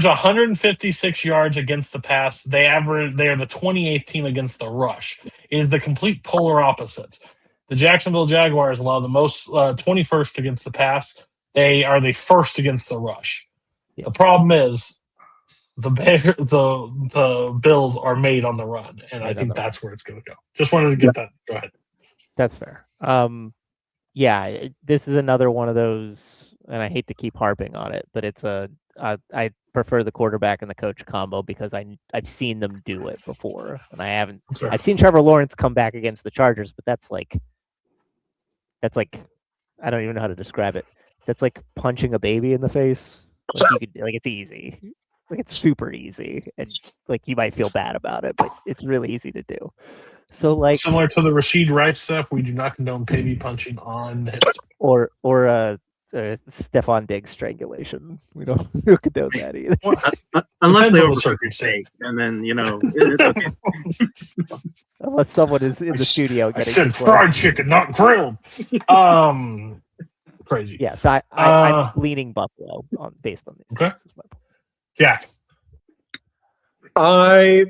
156 yards against the pass. They are the 28th team against the rush. It is the complete polar opposites. The Jacksonville Jaguars allow the most 21st against the pass. They are the first against the rush. Yeah. The problem is the Bills are made on the run, and I think that's where it's going to go. Just wanted to get that. Go ahead.
That's fair. Yeah, this is another one of those, and I hate to keep harping on it, but it's I prefer the quarterback and the coach combo because I've seen them do it before, and I haven't. Sure. I've seen Trevor Lawrence come back against the Chargers, but that's like I don't even know how to describe it. That's like punching a baby in the face. It's easy. Like it's super easy, and like you might feel bad about it, but it's really easy to do. So like
similar to the Rashid Rice stuff, we do not condone baby punching on hips.
Or Stephon Diggs strangulation. We don't condone that either.
Unless
Depends
they
on the
overcook the
circumstance.
steak, and then it's okay.
Unless someone is in the studio
I
getting
said
this way.
fried chicken, not grilled. Crazy.
Yeah, so I'm leaning Buffalo based on this.
Okay. Jack.
For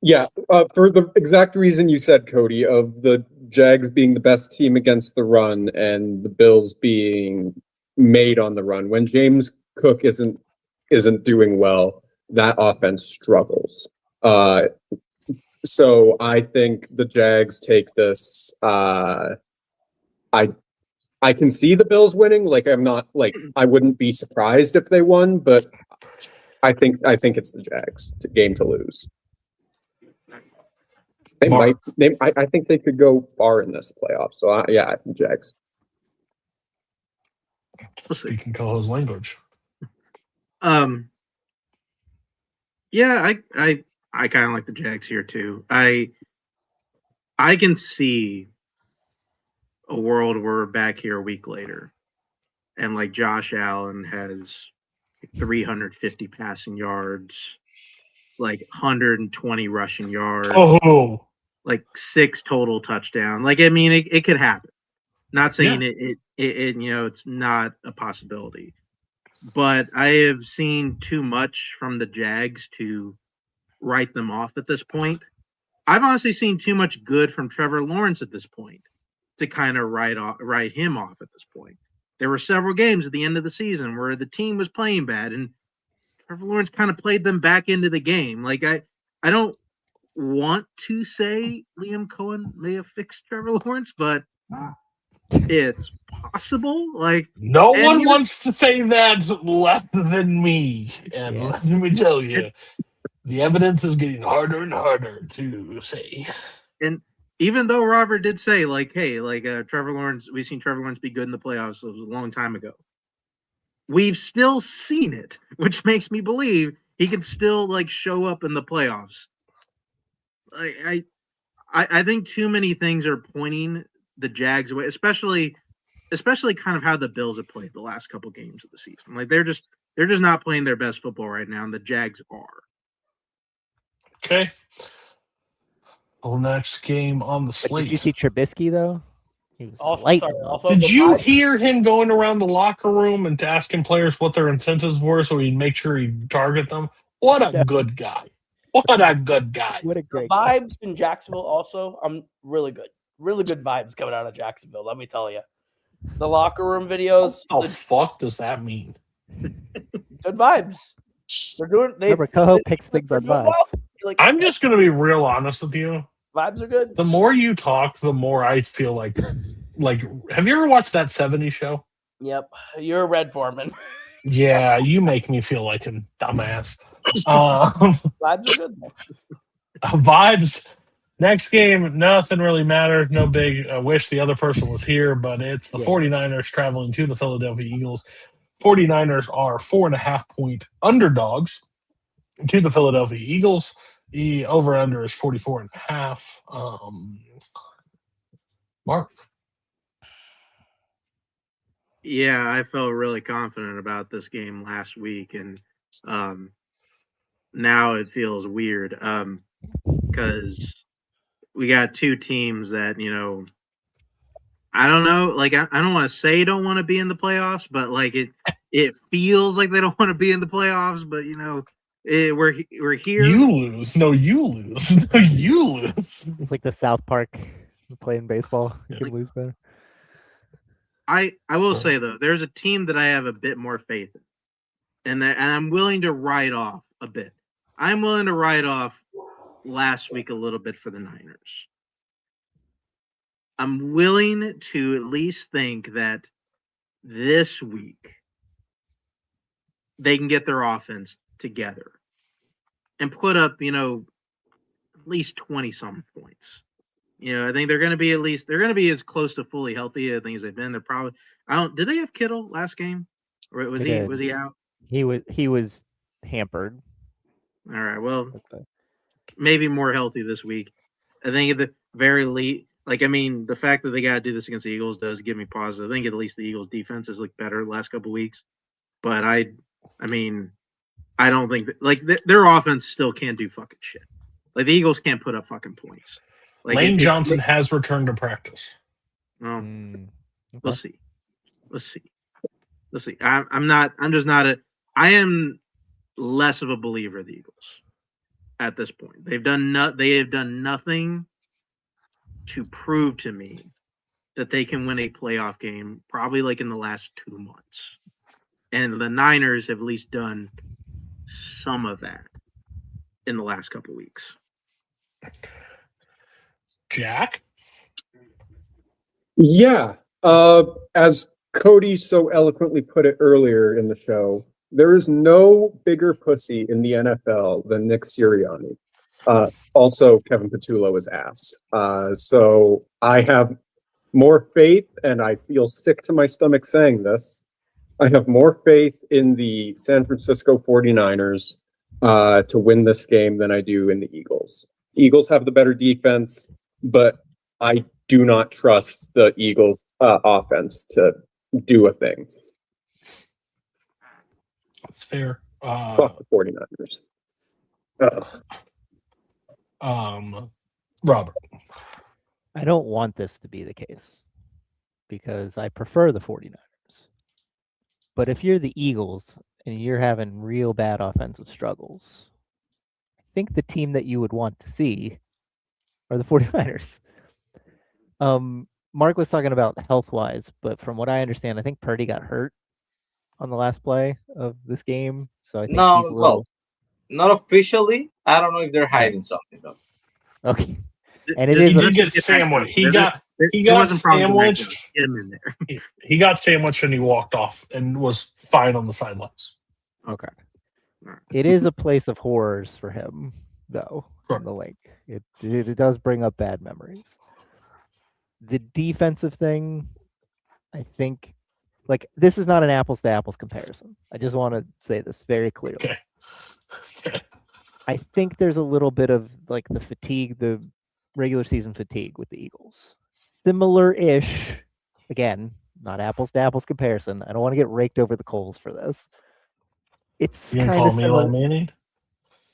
the exact reason you said, Cody, of the Jags being the best team against the run and the Bills being made on the run. When James Cook isn't doing well, that offense struggles. So I think the Jags take this. I can see the Bills winning. Like I wouldn't be surprised if they won, but I think it's the Jags game to lose. I think they could go far in this playoff. So I think Jags.
You can call his language.
Yeah, I kind of like the Jags here too. I can see a world where we're back here a week later, and like Josh Allen has 350 passing yards, like 120 rushing yards, like 6 total touchdowns. Like, I mean, it could happen. Not saying it it's not a possibility, but I have seen too much from the Jags to write them off at this point. I've honestly seen too much good from Trevor Lawrence at this point to kind of write him off at this point. There were several games at the end of the season where the team was playing bad, and Trevor Lawrence kind of played them back into the game. Like, I don't want to say Liam Cohen may have fixed Trevor Lawrence, but it's possible. Like,
no one wants to say that less than me. And let me tell you, the evidence is getting harder and harder to say.
And even though Robert did say, like, hey, like Trevor Lawrence, we've seen Trevor Lawrence be good in the playoffs. So it was a long time ago. We've still seen it, which makes me believe he could still like show up in the playoffs. I think too many things are pointing the Jags away, especially kind of how the Bills have played the last couple games of the season. Like they're just not playing their best football right now, and the Jags are.
Okay. Well, next game on the slate.
Did you see Trubisky though?
Did you hear him going around the locker room and asking players what their incentives were so he'd make sure he'd target them? What a good guy. What a good guy.
What a great
vibes in Jacksonville also. Really good. Really good vibes coming out of Jacksonville, let me tell you. The locker room videos.
What the fuck does that mean?
Good vibes. They're doing.
Remember, Coho picks things on vibes.
Like,
I'm just going to be real honest with you.
Vibes are good.
The more you talk, the more I feel like, have you ever watched That 70s Show?
Yep. You're a Red Foreman.
Yeah, you make me feel like a dumbass.
Vibes are good.
Vibes. Next game, nothing really matters. No big wish the other person was here, but it's the 49ers traveling to the Philadelphia Eagles. 49ers are 4.5-point underdogs to the Philadelphia Eagles. The over-under is 44.5. Mark?
Yeah, I felt really confident about this game last week, and now it feels weird because we got two teams that, I don't know, like I don't want to say don't want to be in the playoffs, but like it feels like they don't want to be in the playoffs, but we're here.
You lose. No, you lose. No, you lose.
It's like the South Park playing baseball. You can lose better.
I will say though, there's a team that I have a bit more faith in, and I'm willing to write off a bit. I'm willing to write off last week a little bit for the Niners. I'm willing to at least think that this week they can get their offense together and put up, at least 20-some points. I think they're going to be as close to fully healthy, I think, as they've been. They're probably did they have Kittle last game? Or was he out?
He was hampered.
All right. Well, maybe more healthy this week. I think at the very Like, I mean, the fact that they got to do this against the Eagles does give me pause. I think at least the Eagles' defense has looked better the last couple weeks. But I mean, I don't think their offense still can't do fucking shit. Like the Eagles can't put up fucking points. Like
Lane Johnson has returned to practice.
Well,
Okay.
we'll see. I'm just not I am less of a believer of the Eagles at this point. They have done nothing to prove to me that they can win a playoff game, probably like in the last 2 months. And the Niners have at least done some of that in the last couple weeks.
Jack?
Yeah. As Cody so eloquently put it earlier in the show, there is no bigger pussy in the NFL than Nick Sirianni. Also, Kevin Patullo is ass. So I have more faith, and I feel sick to my stomach saying this. I have more faith in the San Francisco 49ers to win this game than I do in the Eagles. Eagles have the better defense, but I do not trust the Eagles offense to do a thing.
That's fair.
Fuck the 49ers.
Robert.
I don't want this to be the case because I prefer the 49ers. But if you're the Eagles and you're having real bad offensive struggles, I think the team that you would want to see are the 49ers. Mark was talking about health-wise, but from what I understand, I think Purdy got hurt on the last play of this game. So I think
No,
he's a little...
not officially. I don't know if they're hiding something though.
Okay. And
He did get sandwiched. He got sandwiched.
Get him in there.
He got sandwiched and he walked off and was fine on the sidelines.
Okay. It is a place of horrors for him, though, on the lake. It does bring up bad memories. The defensive thing, I think, like, this is not an apples to apples comparison. I just want to say this very clearly.
Okay.
I think there's a little bit of, like, the fatigue, the regular season fatigue with the Eagles. Similar-ish, again, not apples to apples comparison. I don't want to get raked over the coals for this. It's
You
kind
gonna call
of
me
similar.
Eli Manning?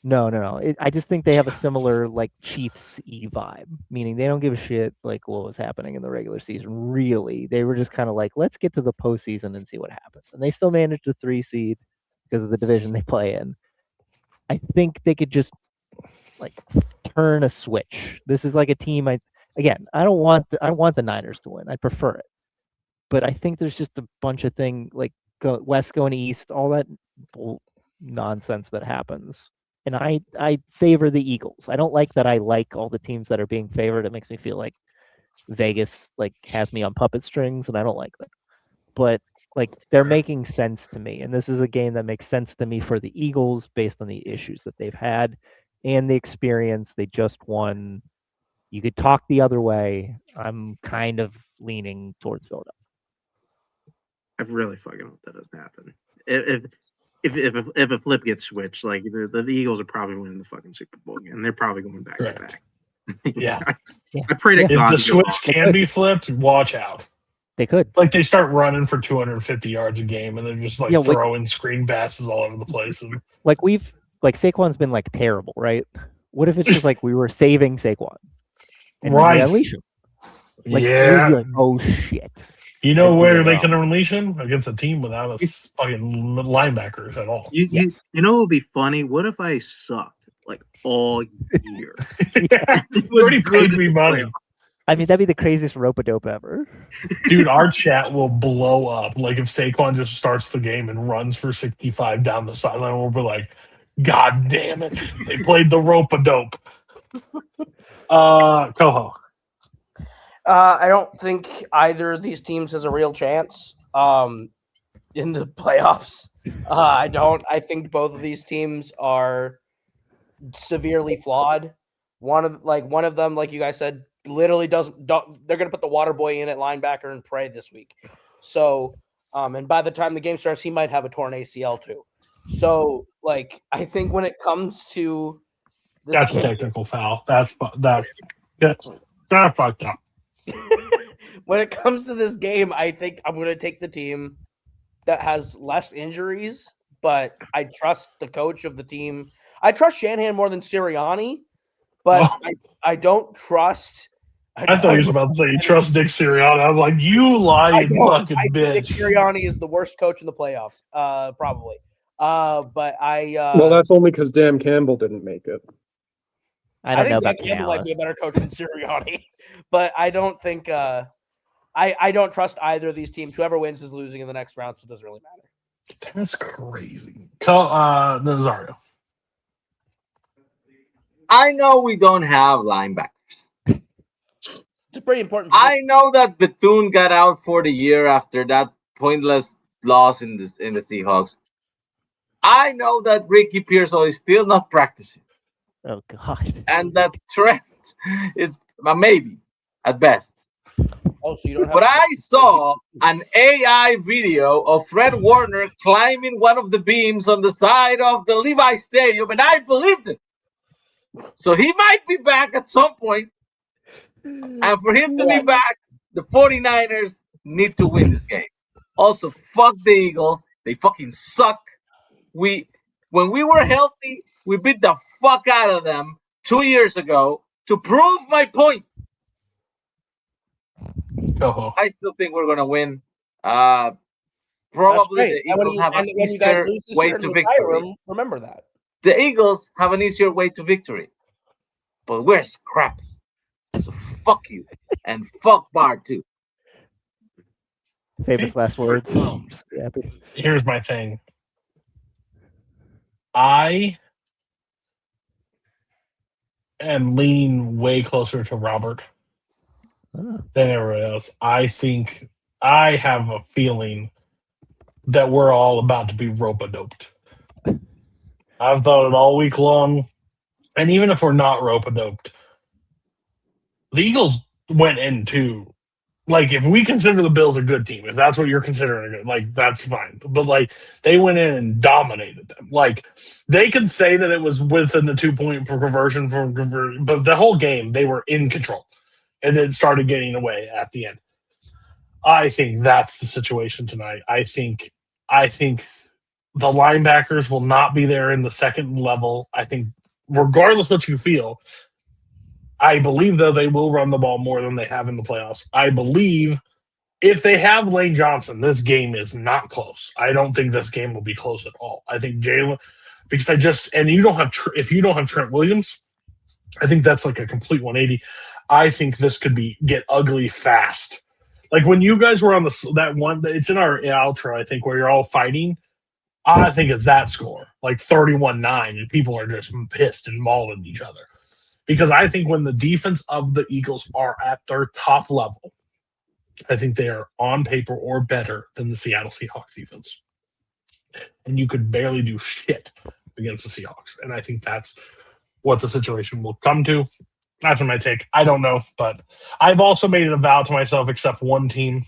No. I just think they have a similar, like, Chiefs-y vibe, meaning they don't give a shit, like, what was happening in the regular season, really. They were just kind of like, let's get to the postseason and see what happens. And they still managed a 3 seed because of the division they play in. I think they could just, like, turn a switch. This is like a team, I want the Niners to win. I prefer it. But I think there's just a bunch of things, like, West going east, all that nonsense that happens. And I favor the Eagles. I don't like that I like all the teams that are being favored. It makes me feel like Vegas, like, has me on puppet strings, and I don't like that. But, like, they're making sense to me. And this is a game that makes sense to me for the Eagles based on the issues that they've had and the experience. They just won. You could talk the other way. I'm kind of leaning towards Philadelphia.
I really fucking hope that doesn't happen. If a flip gets switched, like the Eagles are probably winning the fucking Super Bowl again. They're probably going back to back.
Yeah.
I pray to
If
God
the
to go
switch
off.
can be flipped, watch out.
They could.
Like, they start running for 250 yards a game, and they're just, like,
Yeah, like-
throwing screen passes all over the place. And
Like, Saquon's been, like, terrible, right? What if it's just like we were saving Saquon and then we
Right.
unleash him? Like,
Yeah.
we'd be like, oh shit.
You know
That's
where
really
they
wrong.
can unleash him? Against a team without a fucking linebackers at all.
You know what would be funny? What if I sucked like all year?
Yeah,
It was
already
good
paid me
in the
money.
playoffs.
I mean, that'd be the craziest rope-a-dope ever.
Dude, our chat will blow up. Like, if Saquon just starts the game and runs for 65 down the sideline, we'll be like, God damn it. They played the rope-a-dope. Coho.
I don't think either of these teams has a real chance in the playoffs. I don't. I think both of these teams are severely flawed. One of them, like you guys said, literally don't. They're going to put the water boy in at linebacker and pray this week. So, and by the time the game starts, he might have a torn ACL too. So, like, I think when it comes to this
That's a
game,
technical foul. That's fucked up.
when it comes to this game, I think I'm going to take the team that has less injuries, but I trust the coach of the team. I trust Shanahan more than Sirianni, but I don't trust.
I thought he was about to say, trust Nick Sirianni. I'm like, you lying fucking
I think Nick
bitch.
Sirianni is the worst coach in the playoffs, probably. But
well, that's only because Dan Campbell didn't make it.
I don't know
think
about
Dan Campbell might
Canales.
be a better coach than Sirianni, but I don't think I don't trust either of these teams. Whoever wins is losing in the next round, so it doesn't really matter.
That's crazy. Nazario.
I know we don't have linebackers.
It's pretty important.
I know that Bethune got out for the year after that pointless loss in the Seahawks. I know that Ricky Pearsall is still not practicing.
Oh God.
And that Trent is maybe at best.
Oh, so you don't have.
But I saw an AI video of Fred Warner climbing one of the beams on the side of the Levi Stadium, and I believed it. So he might be back at some point. And for him to be back, the 49ers need to win this game. Also, fuck the Eagles. They fucking suck. When we were healthy, we beat the fuck out of them 2 years ago to prove my point. I still think we're gonna win. Probably the Eagles have an easier way to victory.
Remember that.
The Eagles have an easier way to victory. But we're scrappy. So fuck you. And fuck Bart too.
Famous last words. Scrappy.
Here's my thing. I am leaning way closer to Robert than everybody else. I think I have a feeling that we're all about to be rope-a-doped. I've thought it all week long. And even if we're not rope-a-doped, the Eagles went into, like, if we consider the Bills a good team, if that's what you're considering, like, that's fine. But, like, they went in and dominated them. Like, they could say that it was within the 2-point conversion, but the whole game, they were in control. And it started getting away at the end. I think that's the situation tonight. I think the linebackers will not be there in the second level. I think regardless what you feel, I believe, though, they will run the ball more than they have in the playoffs. I believe if they have Lane Johnson, this game is not close. I don't think this game will be close at all. I think Jalen, because if you don't have Trent Williams, I think that's like a complete 180. I think this could get ugly fast. Like when you guys were on that one, it's in our outro, I think, where you're all fighting. I think it's that score, like 31-9, and people are just pissed and mauling each other. Because I think when the defense of the Eagles are at their top level, I think they are on paper or better than the Seattle Seahawks defense. And you could barely do shit against the Seahawks. And I think that's what the situation will come to. That's my take. I don't know, but I've also made it a vow to myself, except one team.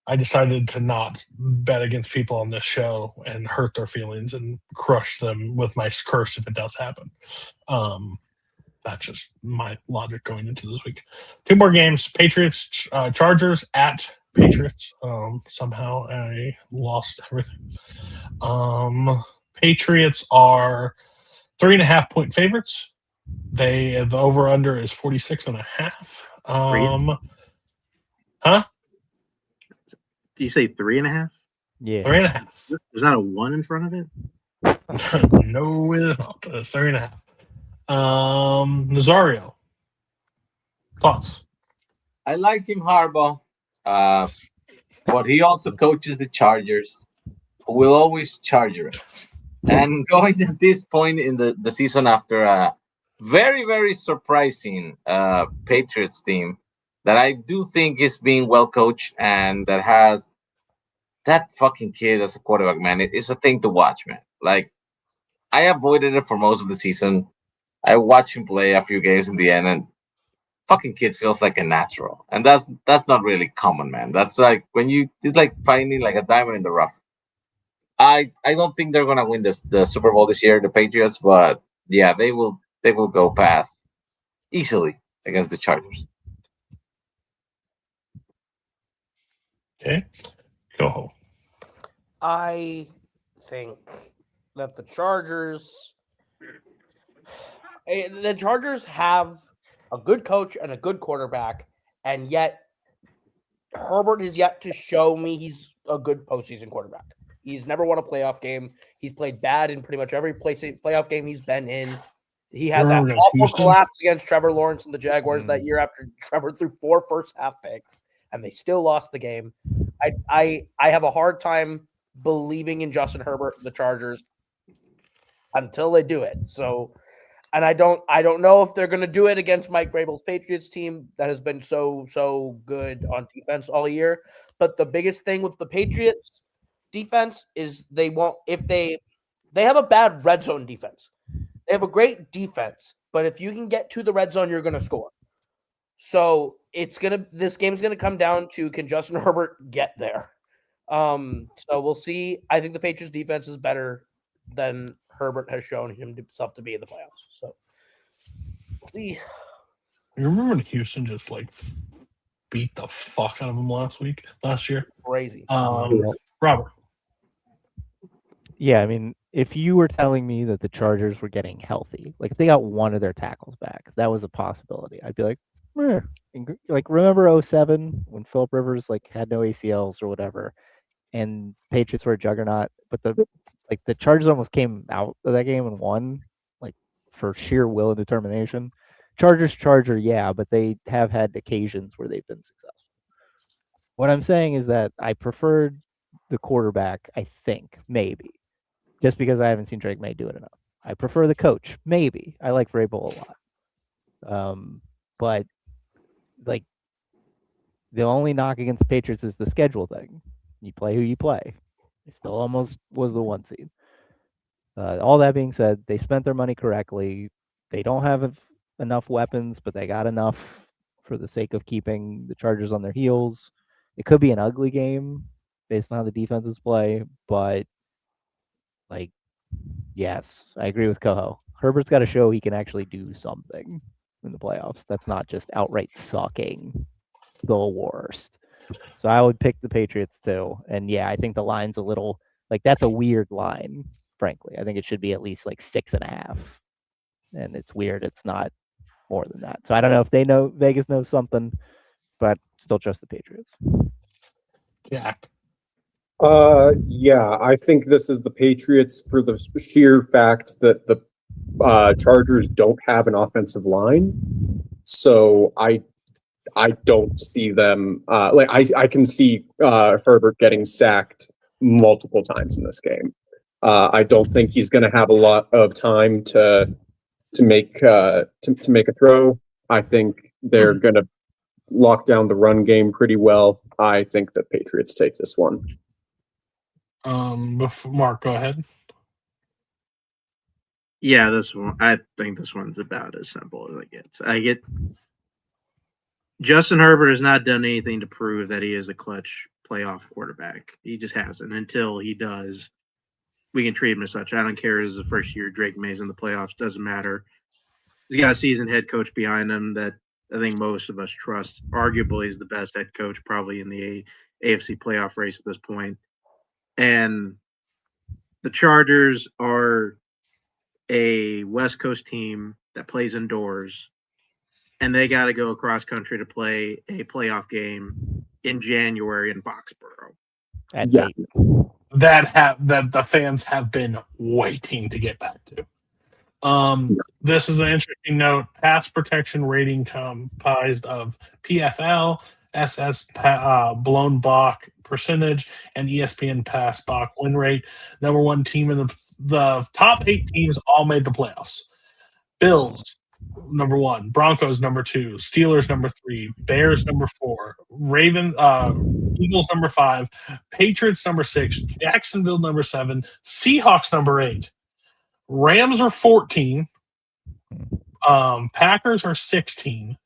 I decided to not bet against people on this show and hurt their feelings and crush them with my curse if it does happen. That's just my logic going into this week. 2 more games. Patriots, Chargers at Patriots. Somehow I lost everything. Patriots are 3.5-point favorites. The over-under is 46.5. Huh?
Do you say 3.5?
Yeah.
3.5.
There's not a 1 in front of it?
No, it is not. 3.5. Nazario, thoughts?
I like Jim Harbaugh, but he also coaches the Chargers, who will always Charger it. And going at this point in the season after a very, very surprising Patriots team that I do think is being well coached and that has that fucking kid as a quarterback, man. It's a thing to watch, man. Like, I avoided it for most of the season. I watched him play a few games in the end, and fucking kid feels like a natural. And that's not really common, man. That's like it's like finding like a diamond in the rough. I don't think they're gonna win the Super Bowl this year, the Patriots, but yeah, they will go past easily against the Chargers.
Okay. Go home.
I think that the Chargers have a good coach and a good quarterback, and yet Herbert has yet to show me he's a good postseason quarterback. He's never won a playoff game. He's played bad in pretty much every playoff game he's been in. He had that
Remember against
awful
Houston?
collapse against Trevor Lawrence and the Jaguars that year after Trevor threw 4 first-half picks, and they still lost the game. I have a hard time believing in Justin Herbert and the Chargers until they do it. So, and I don't know if they're going to do it against Mike Vrabel's Patriots team that has been so good on defense all year. But the biggest thing with the Patriots defense is they have a bad red zone defense. They have a great defense, but if you can get to the red zone, you're going to score. So this game is going to come down to, can Justin Herbert get there? So we'll see. I think the Patriots defense is better than Herbert has shown himself to be in the playoffs. So we'll see.
You remember when Houston just beat the fuck out of them last year?
Crazy.
Robert.
Yeah, I mean, if you were telling me that the Chargers were getting healthy, like if they got one of their tackles back, that was a possibility. I'd be like, eh. Like remember 07 when Philip Rivers had no ACLs or whatever, and Patriots were a juggernaut, but the Chargers almost came out of that game and won, for sheer will and determination. Charger, yeah, but they have had occasions where they've been successful. What I'm saying is that I preferred the quarterback, I think, maybe. Just because I haven't seen Drake May do it enough. I prefer the coach, maybe. I like Vrabel a lot. But the only knock against the Patriots is the schedule thing. You play who you play. They still almost was the 1 seed. All that being said, they spent their money correctly. They don't have enough weapons, but they got enough for the sake of keeping the Chargers on their heels. It could be an ugly game based on how the defenses play, but yes, I agree with Coho. Herbert's got to show he can actually do something in the playoffs. That's not just outright sucking the worst. So I would pick the Patriots too. And yeah, I think the line's a little that's a weird line, frankly. I think it should be at least 6.5. And it's weird. It's not more than that. So I don't know if Vegas knows something, but still trust the Patriots.
Jack.
Yeah, I think this is the Patriots for the sheer fact that the Chargers don't have an offensive line. So I don't see them I can see Herbert getting sacked multiple times in this game. I don't think he's going to have a lot of time to make a throw. I think they're going to lock down the run game pretty well. I think the Patriots take this one.
Mark, go ahead.
Yeah, this one. I think this one's about as simple as it gets. Justin Herbert has not done anything to prove that he is a clutch playoff quarterback. He just hasn't. Until he does, we can treat him as such. I don't care. This is the first year Drake May's in the playoffs. Doesn't matter. He's got a seasoned head coach behind him that I think most of us trust. Arguably is the best head coach probably in the AFC playoff race at this point. And the Chargers are a West Coast team that plays indoors, and they got to go across country to play a playoff game in January in Foxborough.
That the fans have been waiting to get back to. This is an interesting note. Pass protection rating comprised of PFL, SS blown block percentage, and ESPN pass block win rate. Number 1 team in the top 8 teams all made the playoffs. Bills number 1, Broncos number 2, Steelers number 3, Bears number 4, Eagles number 5, Patriots number 6, Jacksonville number 7, Seahawks number 8, Rams are 14, Packers are 16,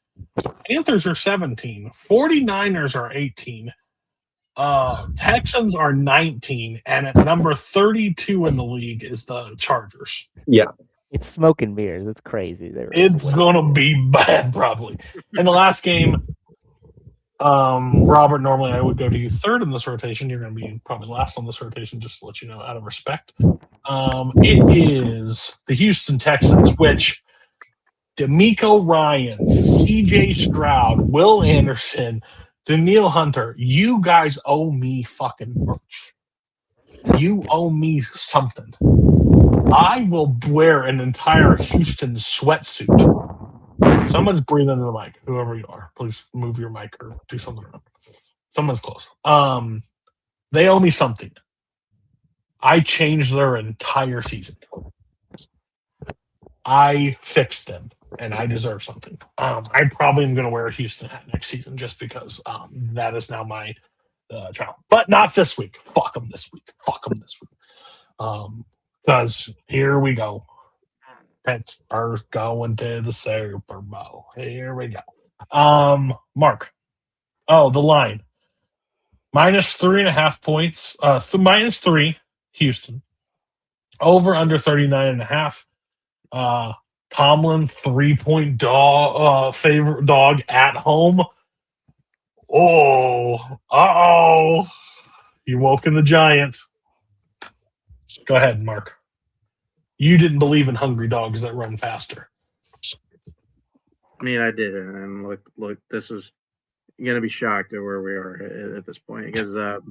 Panthers are 17, 49ers are 18, Texans are 19, and at number 32 in the league is the Chargers.
Yeah.
It's smoke and mirrors. It's crazy.
It's going to be bad, probably. In the last game, Robert, normally I would go to you third in this rotation. You're going to be probably last on this rotation, just to let you know, out of respect. It is the Houston Texans, which D'Amico Ryans, CJ Stroud, Will Anderson, Daniil Hunter, you guys owe me fucking merch. You owe me something. I will wear an entire Houston sweatsuit. Someone's breathing into the mic, whoever you are. Please move your mic or do something around. Someone's close. They owe me something. I changed their entire season. I fixed them, and I deserve something. I probably am going to wear a Houston hat next season just because that is now my challenge. But not this week. Fuck them this week. Fuck them this week. Because here we go. Pittsburgh's going to the Super Bowl. Here we go. Mark. Oh, the line. Minus 3.5 points. Minus 3, Houston. Over under 39.5. Tomlin 3-point favorite dog at home. Oh, you woke in the Giants. Go ahead, Mark. You didn't believe in hungry dogs that run faster.
I mean, I did, and look, this is going to be shocked at where we are at this point because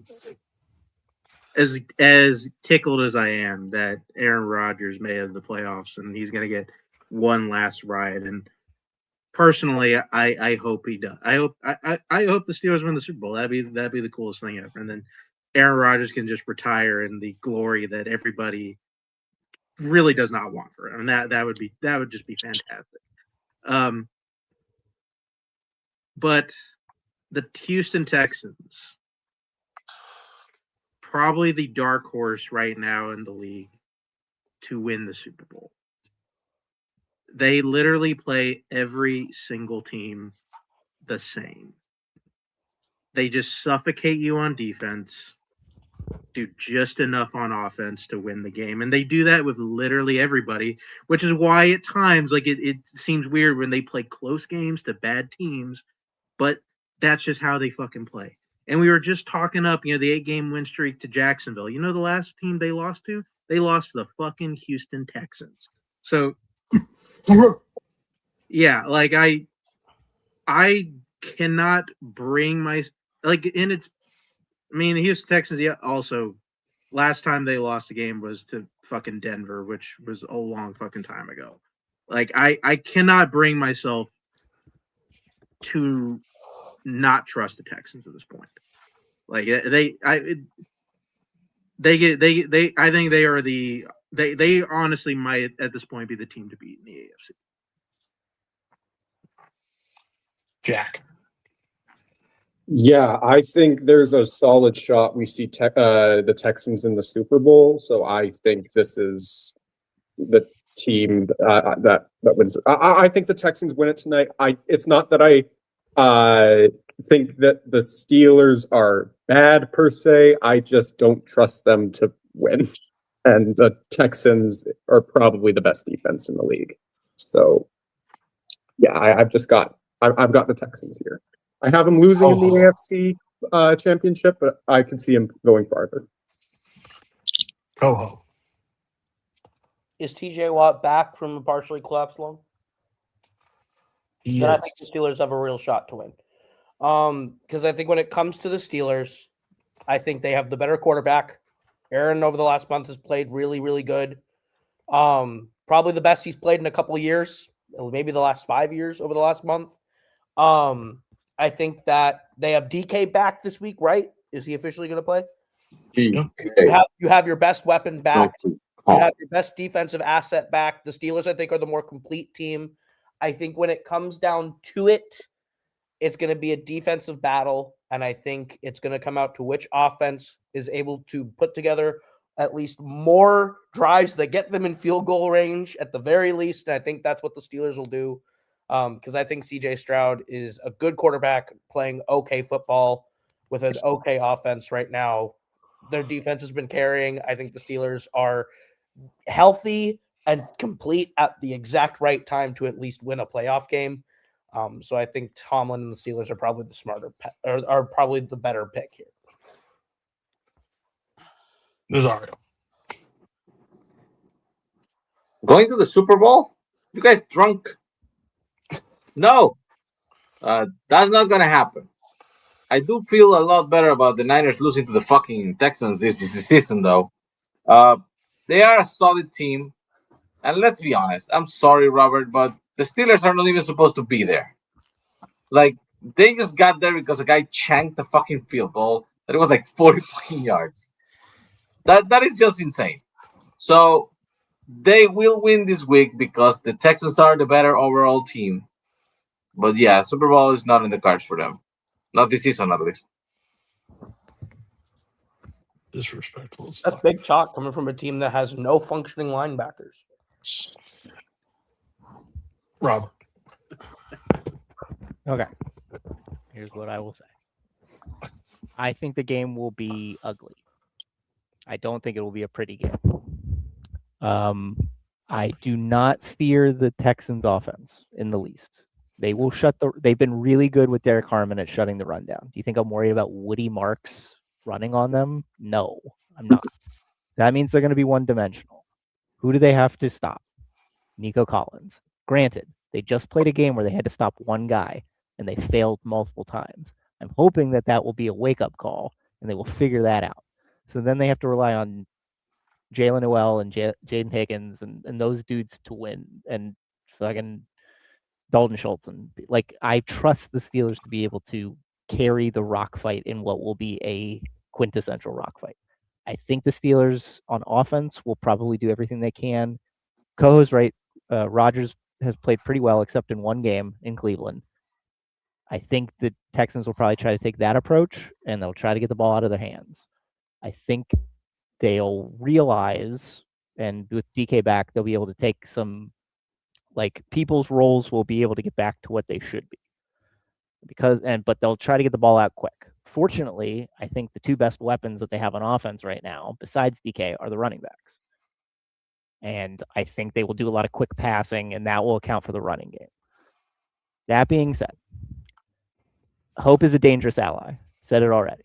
as tickled as I am that Aaron Rodgers made the playoffs and he's going to get one last ride, and personally, I hope he does. I hope the Steelers win the Super Bowl. That'd be the coolest thing ever, and then Aaron Rodgers can just retire in the glory that everybody really does not want for him, and that would just be fantastic. But the Houston Texans, probably the dark horse right now in the league to win the Super Bowl. They literally play every single team the same. They just suffocate you on defense, do just enough on offense to win the game. And they do that with literally everybody, which is why at times, like, it seems weird when they play close games to bad teams, but that's just how they fucking play. And we were just talking up, the 8-game win streak to Jacksonville. You know the last team they lost to? They lost to the fucking Houston Texans. So, yeah, like, I cannot bring the Houston Texans, also, last time they lost a game was to fucking Denver, which was a long fucking time ago. Like, I cannot bring myself to not trust the Texans at this point. Like, I think they honestly might at this point be the team to beat in the AFC.
Jack.
Yeah, I think there's a solid shot we see the Texans in the Super Bowl. So I think this is the team that wins. I think the Texans win it tonight. It's not that I think that the Steelers are bad per se. I just don't trust them to win. And the Texans are probably the best defense in the league. So yeah, I've got the Texans here. I have them losing in the AFC championship, but I could see them going farther.
Ho.
Is TJ Watt back from a partially collapsed lung?
Yes.
Then I think the Steelers have a real shot to win. Because I think when it comes to the Steelers, I think they have the better quarterback. Aaron over the last month has played really, really good. Probably the best he's played in a couple of years, maybe the last 5 years over the last month. I think that they have DK back this week, right? Is he officially going to play? You have your best weapon back. You have your best defensive asset back. The Steelers, I think, are the more complete team. I think when it comes down to it, it's going to be a defensive battle, and I think it's going to come out to which offense is able to put together at least more drives that get them in field goal range at the very least, and I think that's what the Steelers will do. Because I think CJ Stroud is a good quarterback playing okay football with an okay offense right now. Their defense has been carrying. I think the Steelers are healthy and complete at the exact right time to at least win a playoff game. So I think Tomlin and the Steelers are probably the smarter are probably the better pick here.
Nazario.
Going to the Super Bowl? You guys drunk? No, that's not gonna happen. I do feel a lot better about the Niners losing to the fucking Texans this season, though. They are a solid team, and let's be honest. I'm sorry, Robert, but the Steelers are not even supposed to be there. Like, they just got there because a guy chanked the fucking field goal that it was like 40 fucking yards. That is just insane. So they will win this week because the Texans are the better overall team. But yeah, Super Bowl is not in the cards for them. Not this season, at least.
Disrespectful.
That's big chalk coming from a team that has no functioning linebackers.
Robert.
Okay. Here's what I will say. I think the game will be ugly. I don't think it will be a pretty game. I do not fear the Texans offense in the least. They will they've been really good with Derek Harmon at shutting the run down. Do you think I'm worried about Woody Marks running on them? No, I'm not. That means they're going to be one-dimensional. Who do they have to stop? Nico Collins. Granted, they just played a game where they had to stop one guy, and they failed multiple times. I'm hoping that will be a wake-up call, and they will figure that out. So then they have to rely on Jalen Noel and Jaden Higgins and those dudes to win, and fucking Dalton Schultz. And like, I trust the Steelers to be able to carry the rock fight in what will be a quintessential rock fight. I think the Steelers on offense will probably do everything they can. Coho's right. Rodgers has played pretty well, except in one game in Cleveland. I think the Texans will probably try to take that approach, and they'll try to get the ball out of their hands. I think they'll realize, and with DK back, they'll be able to take some, like, people's roles will be able to get back to what they should be. But they'll try to get the ball out quick. Fortunately, I think the two best weapons that they have on offense right now, besides DK, are the running backs. And I think they will do a lot of quick passing, and that will account for the running game. That being said, hope is a dangerous ally. Said it already.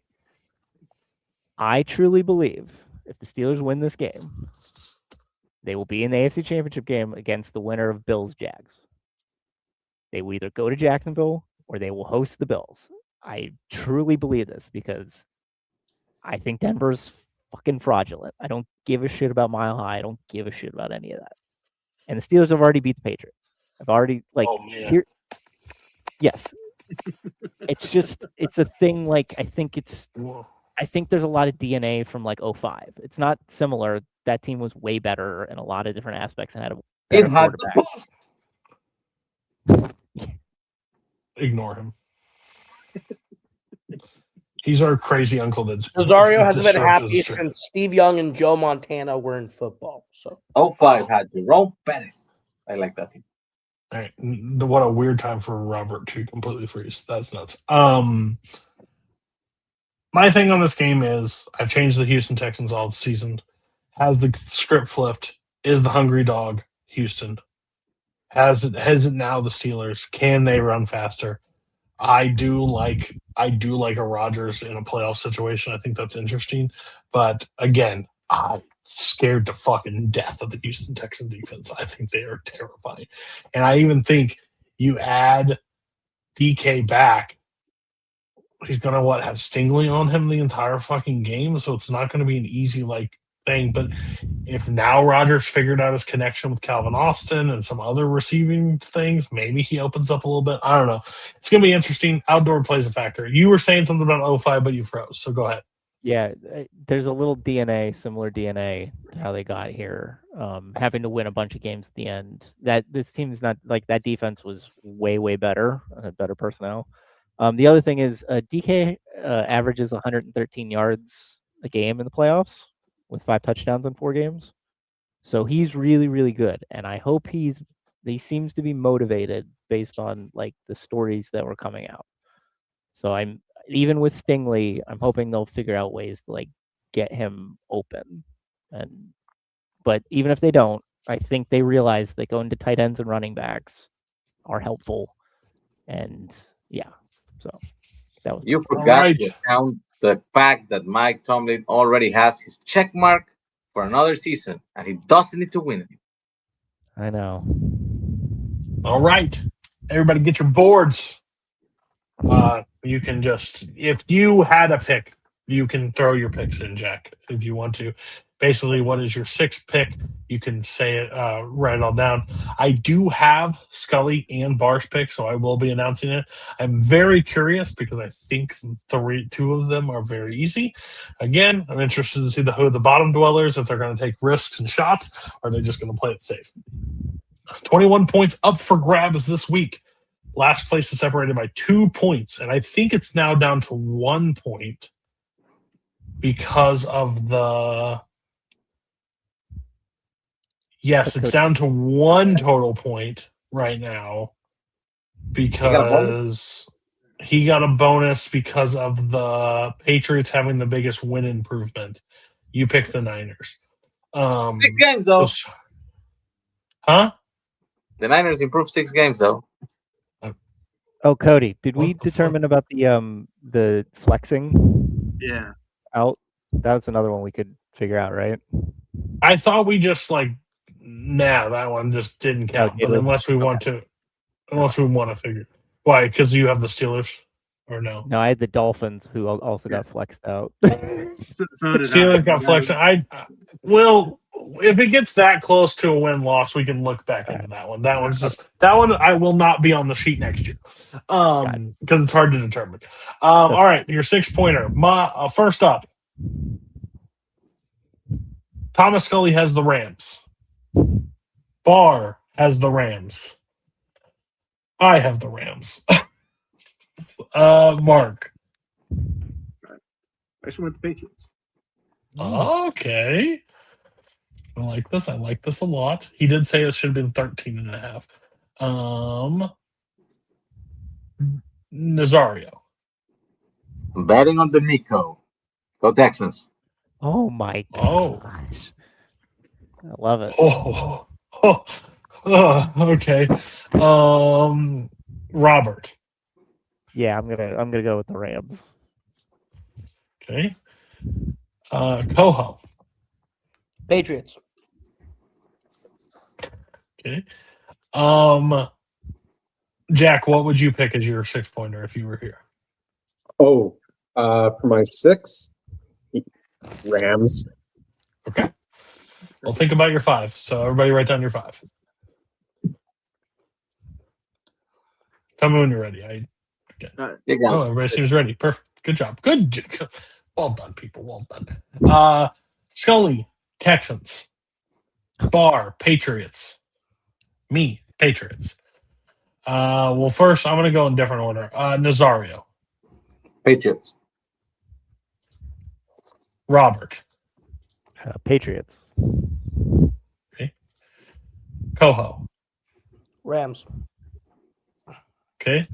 I truly believe if the Steelers win this game, they will be in the AFC Championship game against the winner of Bills-Jags. They will either go to Jacksonville or they will host the Bills. I truly believe this because I think Denver's fucking fraudulent. I don't give a shit about Mile High. I don't give a shit about any of that. And the Steelers have already beat the Patriots. I've already, like, here. Yes. It's a thing, like, I think there's a lot of DNA from, like, 2005. It's not similar. That team was way better in a lot of different aspects and had a better quarterback.
Ignore him. He's our crazy uncle that's
Rosario hasn't been happy since Steve Young and Joe Montana were in football. So
05 had Jerome Bettis. I like that team.
All right. What a weird time for Robert to completely freeze. That's nuts. My thing on this game is I've changed the Houston Texans all season. Has the script flipped? Is the hungry dog Houston? Has it now the Steelers? Can they run faster? I do like a Rodgers in a playoff situation. I think that's interesting. But again, I'm scared to fucking death of the Houston Texans defense. I think they are terrifying. And I even think you add DK back, he's going to have Stingley on him the entire fucking game. So it's not going to be an easy thing. But if now Rodgers figured out his connection with Calvin Austin and some other receiving things, maybe he opens up a little bit. I don't know. It's going to be interesting. Outdoor plays a factor. You were saying something about 05, but you froze. So go ahead.
Yeah, there's a little similar DNA to how they got here, having to win a bunch of games at the end. That this team's not like that. Defense was way, way better, better personnel. The other thing is DK averages 113 yards a game in the playoffs with 5 touchdowns in 4 games. So he's really, really good. And I hope he seems to be motivated based on like the stories that were coming out. So even with Stingley, I'm hoping they'll figure out ways to like get him open. But even if they don't, I think they realize that going to tight ends and running backs are helpful. And yeah, so that was
You forgot
right.
to count the fact that Mike Tomlin already has his check mark for another season, and he doesn't need to win it.
I know.
All right. Everybody get your boards. You can just, if you had a pick, you can throw your picks in, Jack, if you want to. Basically, what is your sixth pick? You can say it, write it all down. I do have Scully and Bar's pick, so I will be announcing it. I'm very curious because I think two of them are very easy. Again, I'm interested to see who the bottom dwellers, if they're going to take risks and shots, or are they just going to play it safe? 21 points up for grabs this week. Last place is separated by 2 points, and I think it's now down to 1 point because of the. Yes, it's down to 1 total point right now because he got a bonus because of the Patriots having the biggest win improvement. You picked the Niners.
6 games, though.
Huh?
The Niners improved 6 games, though.
Oh, Cody, did we determine about the flexing?
Yeah.
Out. That's another one we could figure out, right?
I thought we just that one just didn't count. But unless we want to figure why, because you have the Steelers or no?
No, I had the Dolphins who also got flexed out.
So did
Steelers got flexed. If it gets that close to a win-loss, we can look back into that one. That one I will not be on the sheet next year because it's hard to determine. All right, your 6-pointer. First up, Thomas Scully has the Rams. Bar has the Rams. I have the Rams. Mark.
I just went the Patriots.
Okay. I like this. I like this a lot. He did say it should have been 13.5. Nazario.
I'm betting on the Nico. Go Texans.
Oh my gosh.
Oh.
I love it.
Okay. Robert.
Yeah, I'm gonna go with the Rams.
Okay. Coho.
Patriots.
Okay. Jack, what would you pick as your 6-pointer if you were here?
Oh, for my 6, Rams.
Okay. Well, think about your 5. So everybody write down your 5. Tell me when you're ready. Everybody seems ready. Perfect. Good job. Good. Well done, people. Well done. Scully, Texans. Bar, Patriots. Me, Patriots. Well, first, I'm going to go in different order. Nazario.
Patriots.
Robert.
Patriots.
Okay. Coho.
Rams.
Okay.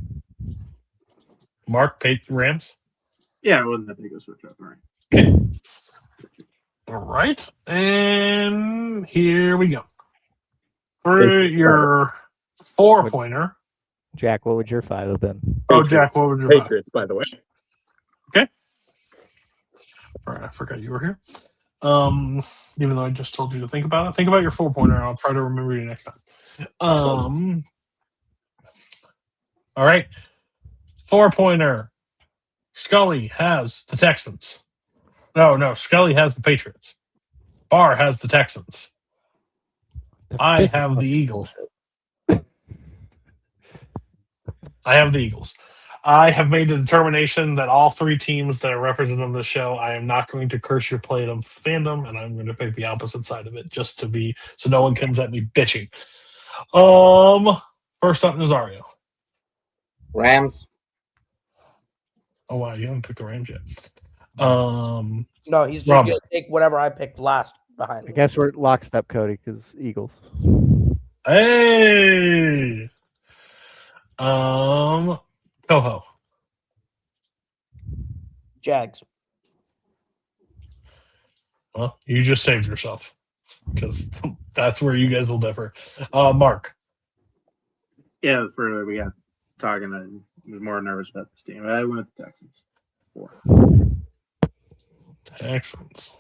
Mark, Rams.
Yeah, it wasn't that big of a switch up. All right.
Okay. All right. And here we go. For your 4-pointer.
Jack, what would your 5 have been?
Oh, Jack, what would your
Patriots, by the way.
Okay. All right, I forgot you were here. Even though I just told you to think about it. Think about your 4-pointer, and I'll try to remember you next time. All right. 4-pointer. Scully has the Texans. No, Scully has the Patriots. Barr has the Texans. I have the Eagles. I have the Eagles. I have made the determination that all 3 teams that are represented on the show, I am not going to curse your Playdom fandom, and I'm going to pick the opposite side of it just to be so no one comes at me bitching. First up, Nazario.
Rams.
Oh wow, you haven't picked the Rams yet.
No, he's just
Robert.
gonna take whatever I picked last behind
I
me.
guess we're lockstep, Cody, because Eagles.
Hey. Coho.
Jags.
Well, you just saved yourself because that's where you guys will differ. Mark.
Yeah, we got talking. I was more nervous about this team. I went with the Texans. 4.
Texans.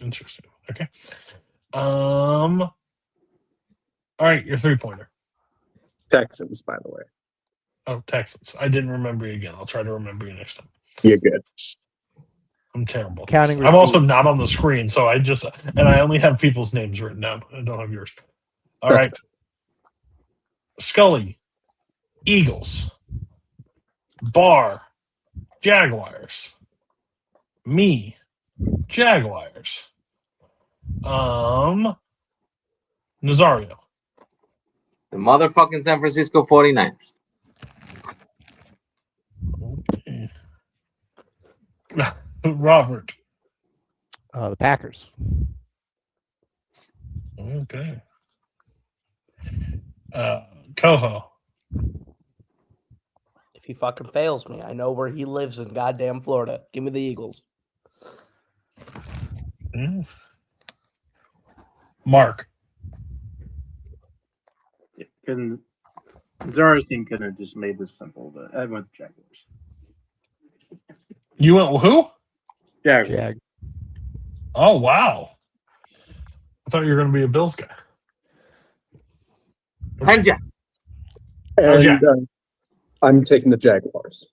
Interesting. Okay. All right, your 3-pointer.
Texans, by the way.
Oh, Texans. I didn't remember you again. I'll try to remember you next time.
You're good.
I'm terrible. at
Counting
this. I'm also
receipts.
not on the screen, so I only have people's names written down. I don't have yours. All right. Scully, Eagles. Barr, Jaguars. Me, Jaguars. Nazario.
The motherfucking San Francisco 49ers.
Okay. Robert.
The Packers.
Okay. Coho.
If he fucking fails me, I know where he lives in goddamn Florida. Give me the Eagles.
Mark.
Zara's team couldn't have just made this simple, but I went with Jaguars.
You went with who?
Jaguars.
Jag.
Oh, wow. I thought you were going to be a Bills guy.
And Jack.
And
Jack.
I'm taking the Jaguars.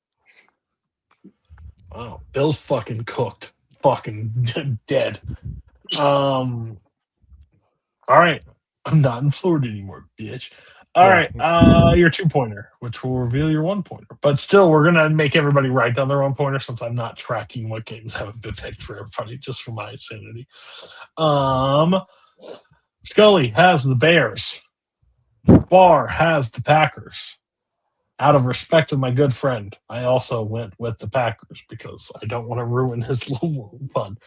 Wow. Bills fucking cooked. Fucking dead. All right. I'm not in Florida anymore, bitch. All right. Your 2-pointer, which will reveal your 1-pointer. But still, we're going to make everybody write down their 1-pointer since I'm not tracking what games haven't been picked for everybody, just for my sanity. Scully has the Bears. Barr has the Packers. Out of respect to my good friend, I also went with the Packers because I don't want to ruin his little fun.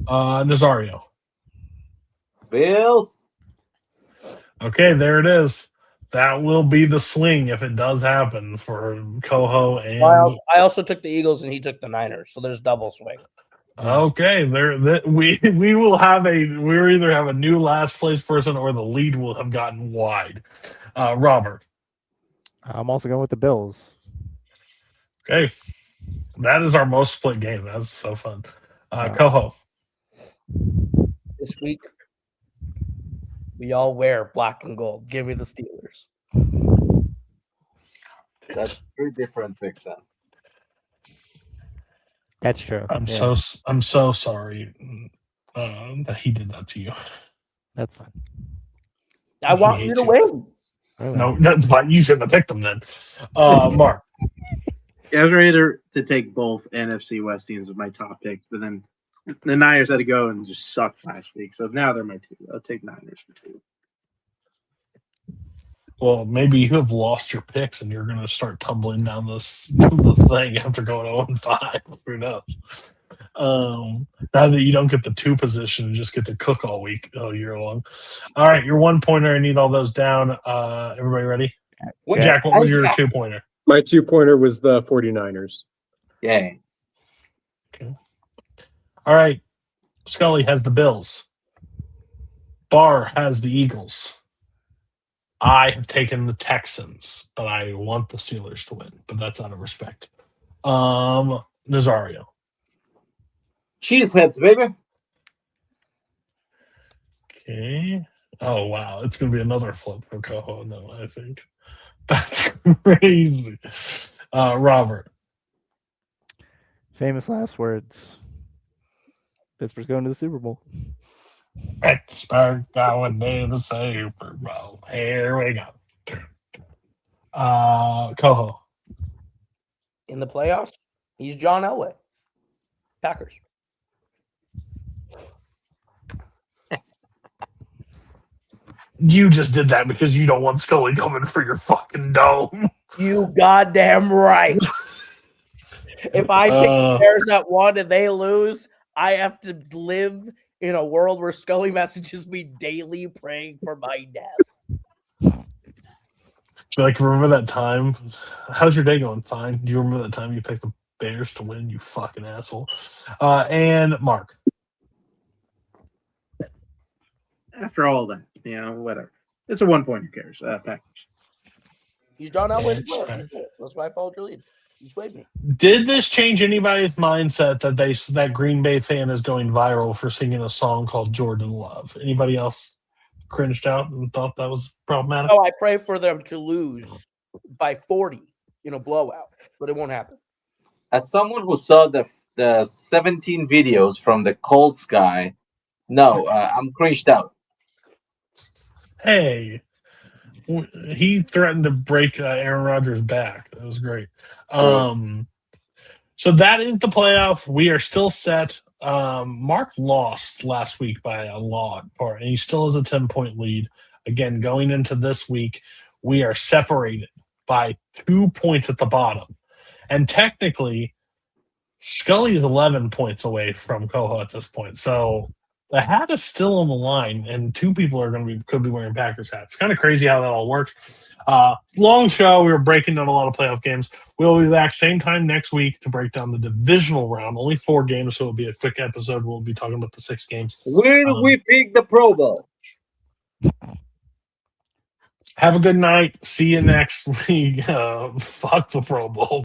Nazario.
Bills.
Okay, there it is. That will be the swing if it does happen for Coho and.
I also took the Eagles and he took the Niners, so there's double swing.
Okay, we will have we'll either have a new last place person or the lead will have gotten wide. Robert.
I'm also going with the Bills.
Okay, that is our most split game. That's so fun. Coho.
This week, we all wear black and gold. Give me the Steelers.
That's 3 different picks then.
That's true.
I'm so sorry that he did that to you.
That's fine.
I want you to win.
No, but you shouldn't have picked them then. Mark.
Yeah, I was ready to take both NFC West teams with my top picks, but then the Niners had to go and just suck last week. So now they're my 2. I'll take Niners for 2.
Well, maybe you have lost your picks and you're going to start tumbling down this thing after going 0-5. Who knows? Now that you don't get the 2 position and just get to cook all year long. All right, your 1-pointer. I need all those down. Everybody ready? Jack, what was your 2-pointer?
My 2-pointer was the 49ers.
Yeah.
Okay. All right. Scully has the Bills. Barr has the Eagles. I have taken the Texans, but I want the Steelers to win. But that's out of respect. Nazario.
Cheeseheads, baby.
Okay. Oh, wow. It's going to be another flip for Coho, no, I think. That's crazy. Robert.
Famous last words. Pittsburgh's going to the Super Bowl.
Pittsburgh going to the Super Bowl. Here we go. Coho.
In the playoffs, he's John Elway. Packers.
You just did that because you don't want Scully coming for your fucking dome.
You goddamn right. If I pick the Bears at 1 and they lose, I have to live in a world where Scully messages me daily praying for my death.
Like, remember that time? How's your day going? Fine. Do you remember that time you picked the Bears to win, you fucking asshole? And Mark.
After all that, whatever. It's a 1-point. Who cares? Packers.
He's John Elway's
That's
player.
right.
That's why I followed your lead. You swayed me.
Did this change anybody's mindset that that Green Bay fan is going viral for singing a song called Jordan Love? Anybody else cringed out and thought that was problematic?
Oh, I pray for them to lose by 40 in a blowout, but it won't happen.
As someone who saw the 17 videos from the Colts guy, no, I'm cringed out.
Hey, he threatened to break Aaron Rodgers' back. That was great. So that is the playoff. We are still set. Mark lost last week by a lot, and he still has a 10-point lead. Again, going into this week, we are separated by 2 points at the bottom. And technically, Scully is 11 points away from Coho at this point. So the hat is still on the line, and 2 people are could be wearing Packers hats. It's kind of crazy how that all works. Long show. We were breaking down a lot of playoff games. We'll be back same time next week to break down the divisional round. Only 4 games, so it'll be a quick episode. We'll be talking about the 6 games.
Where do we pick the Pro Bowl?
Have a good night. See you next week. Fuck the Pro Bowl.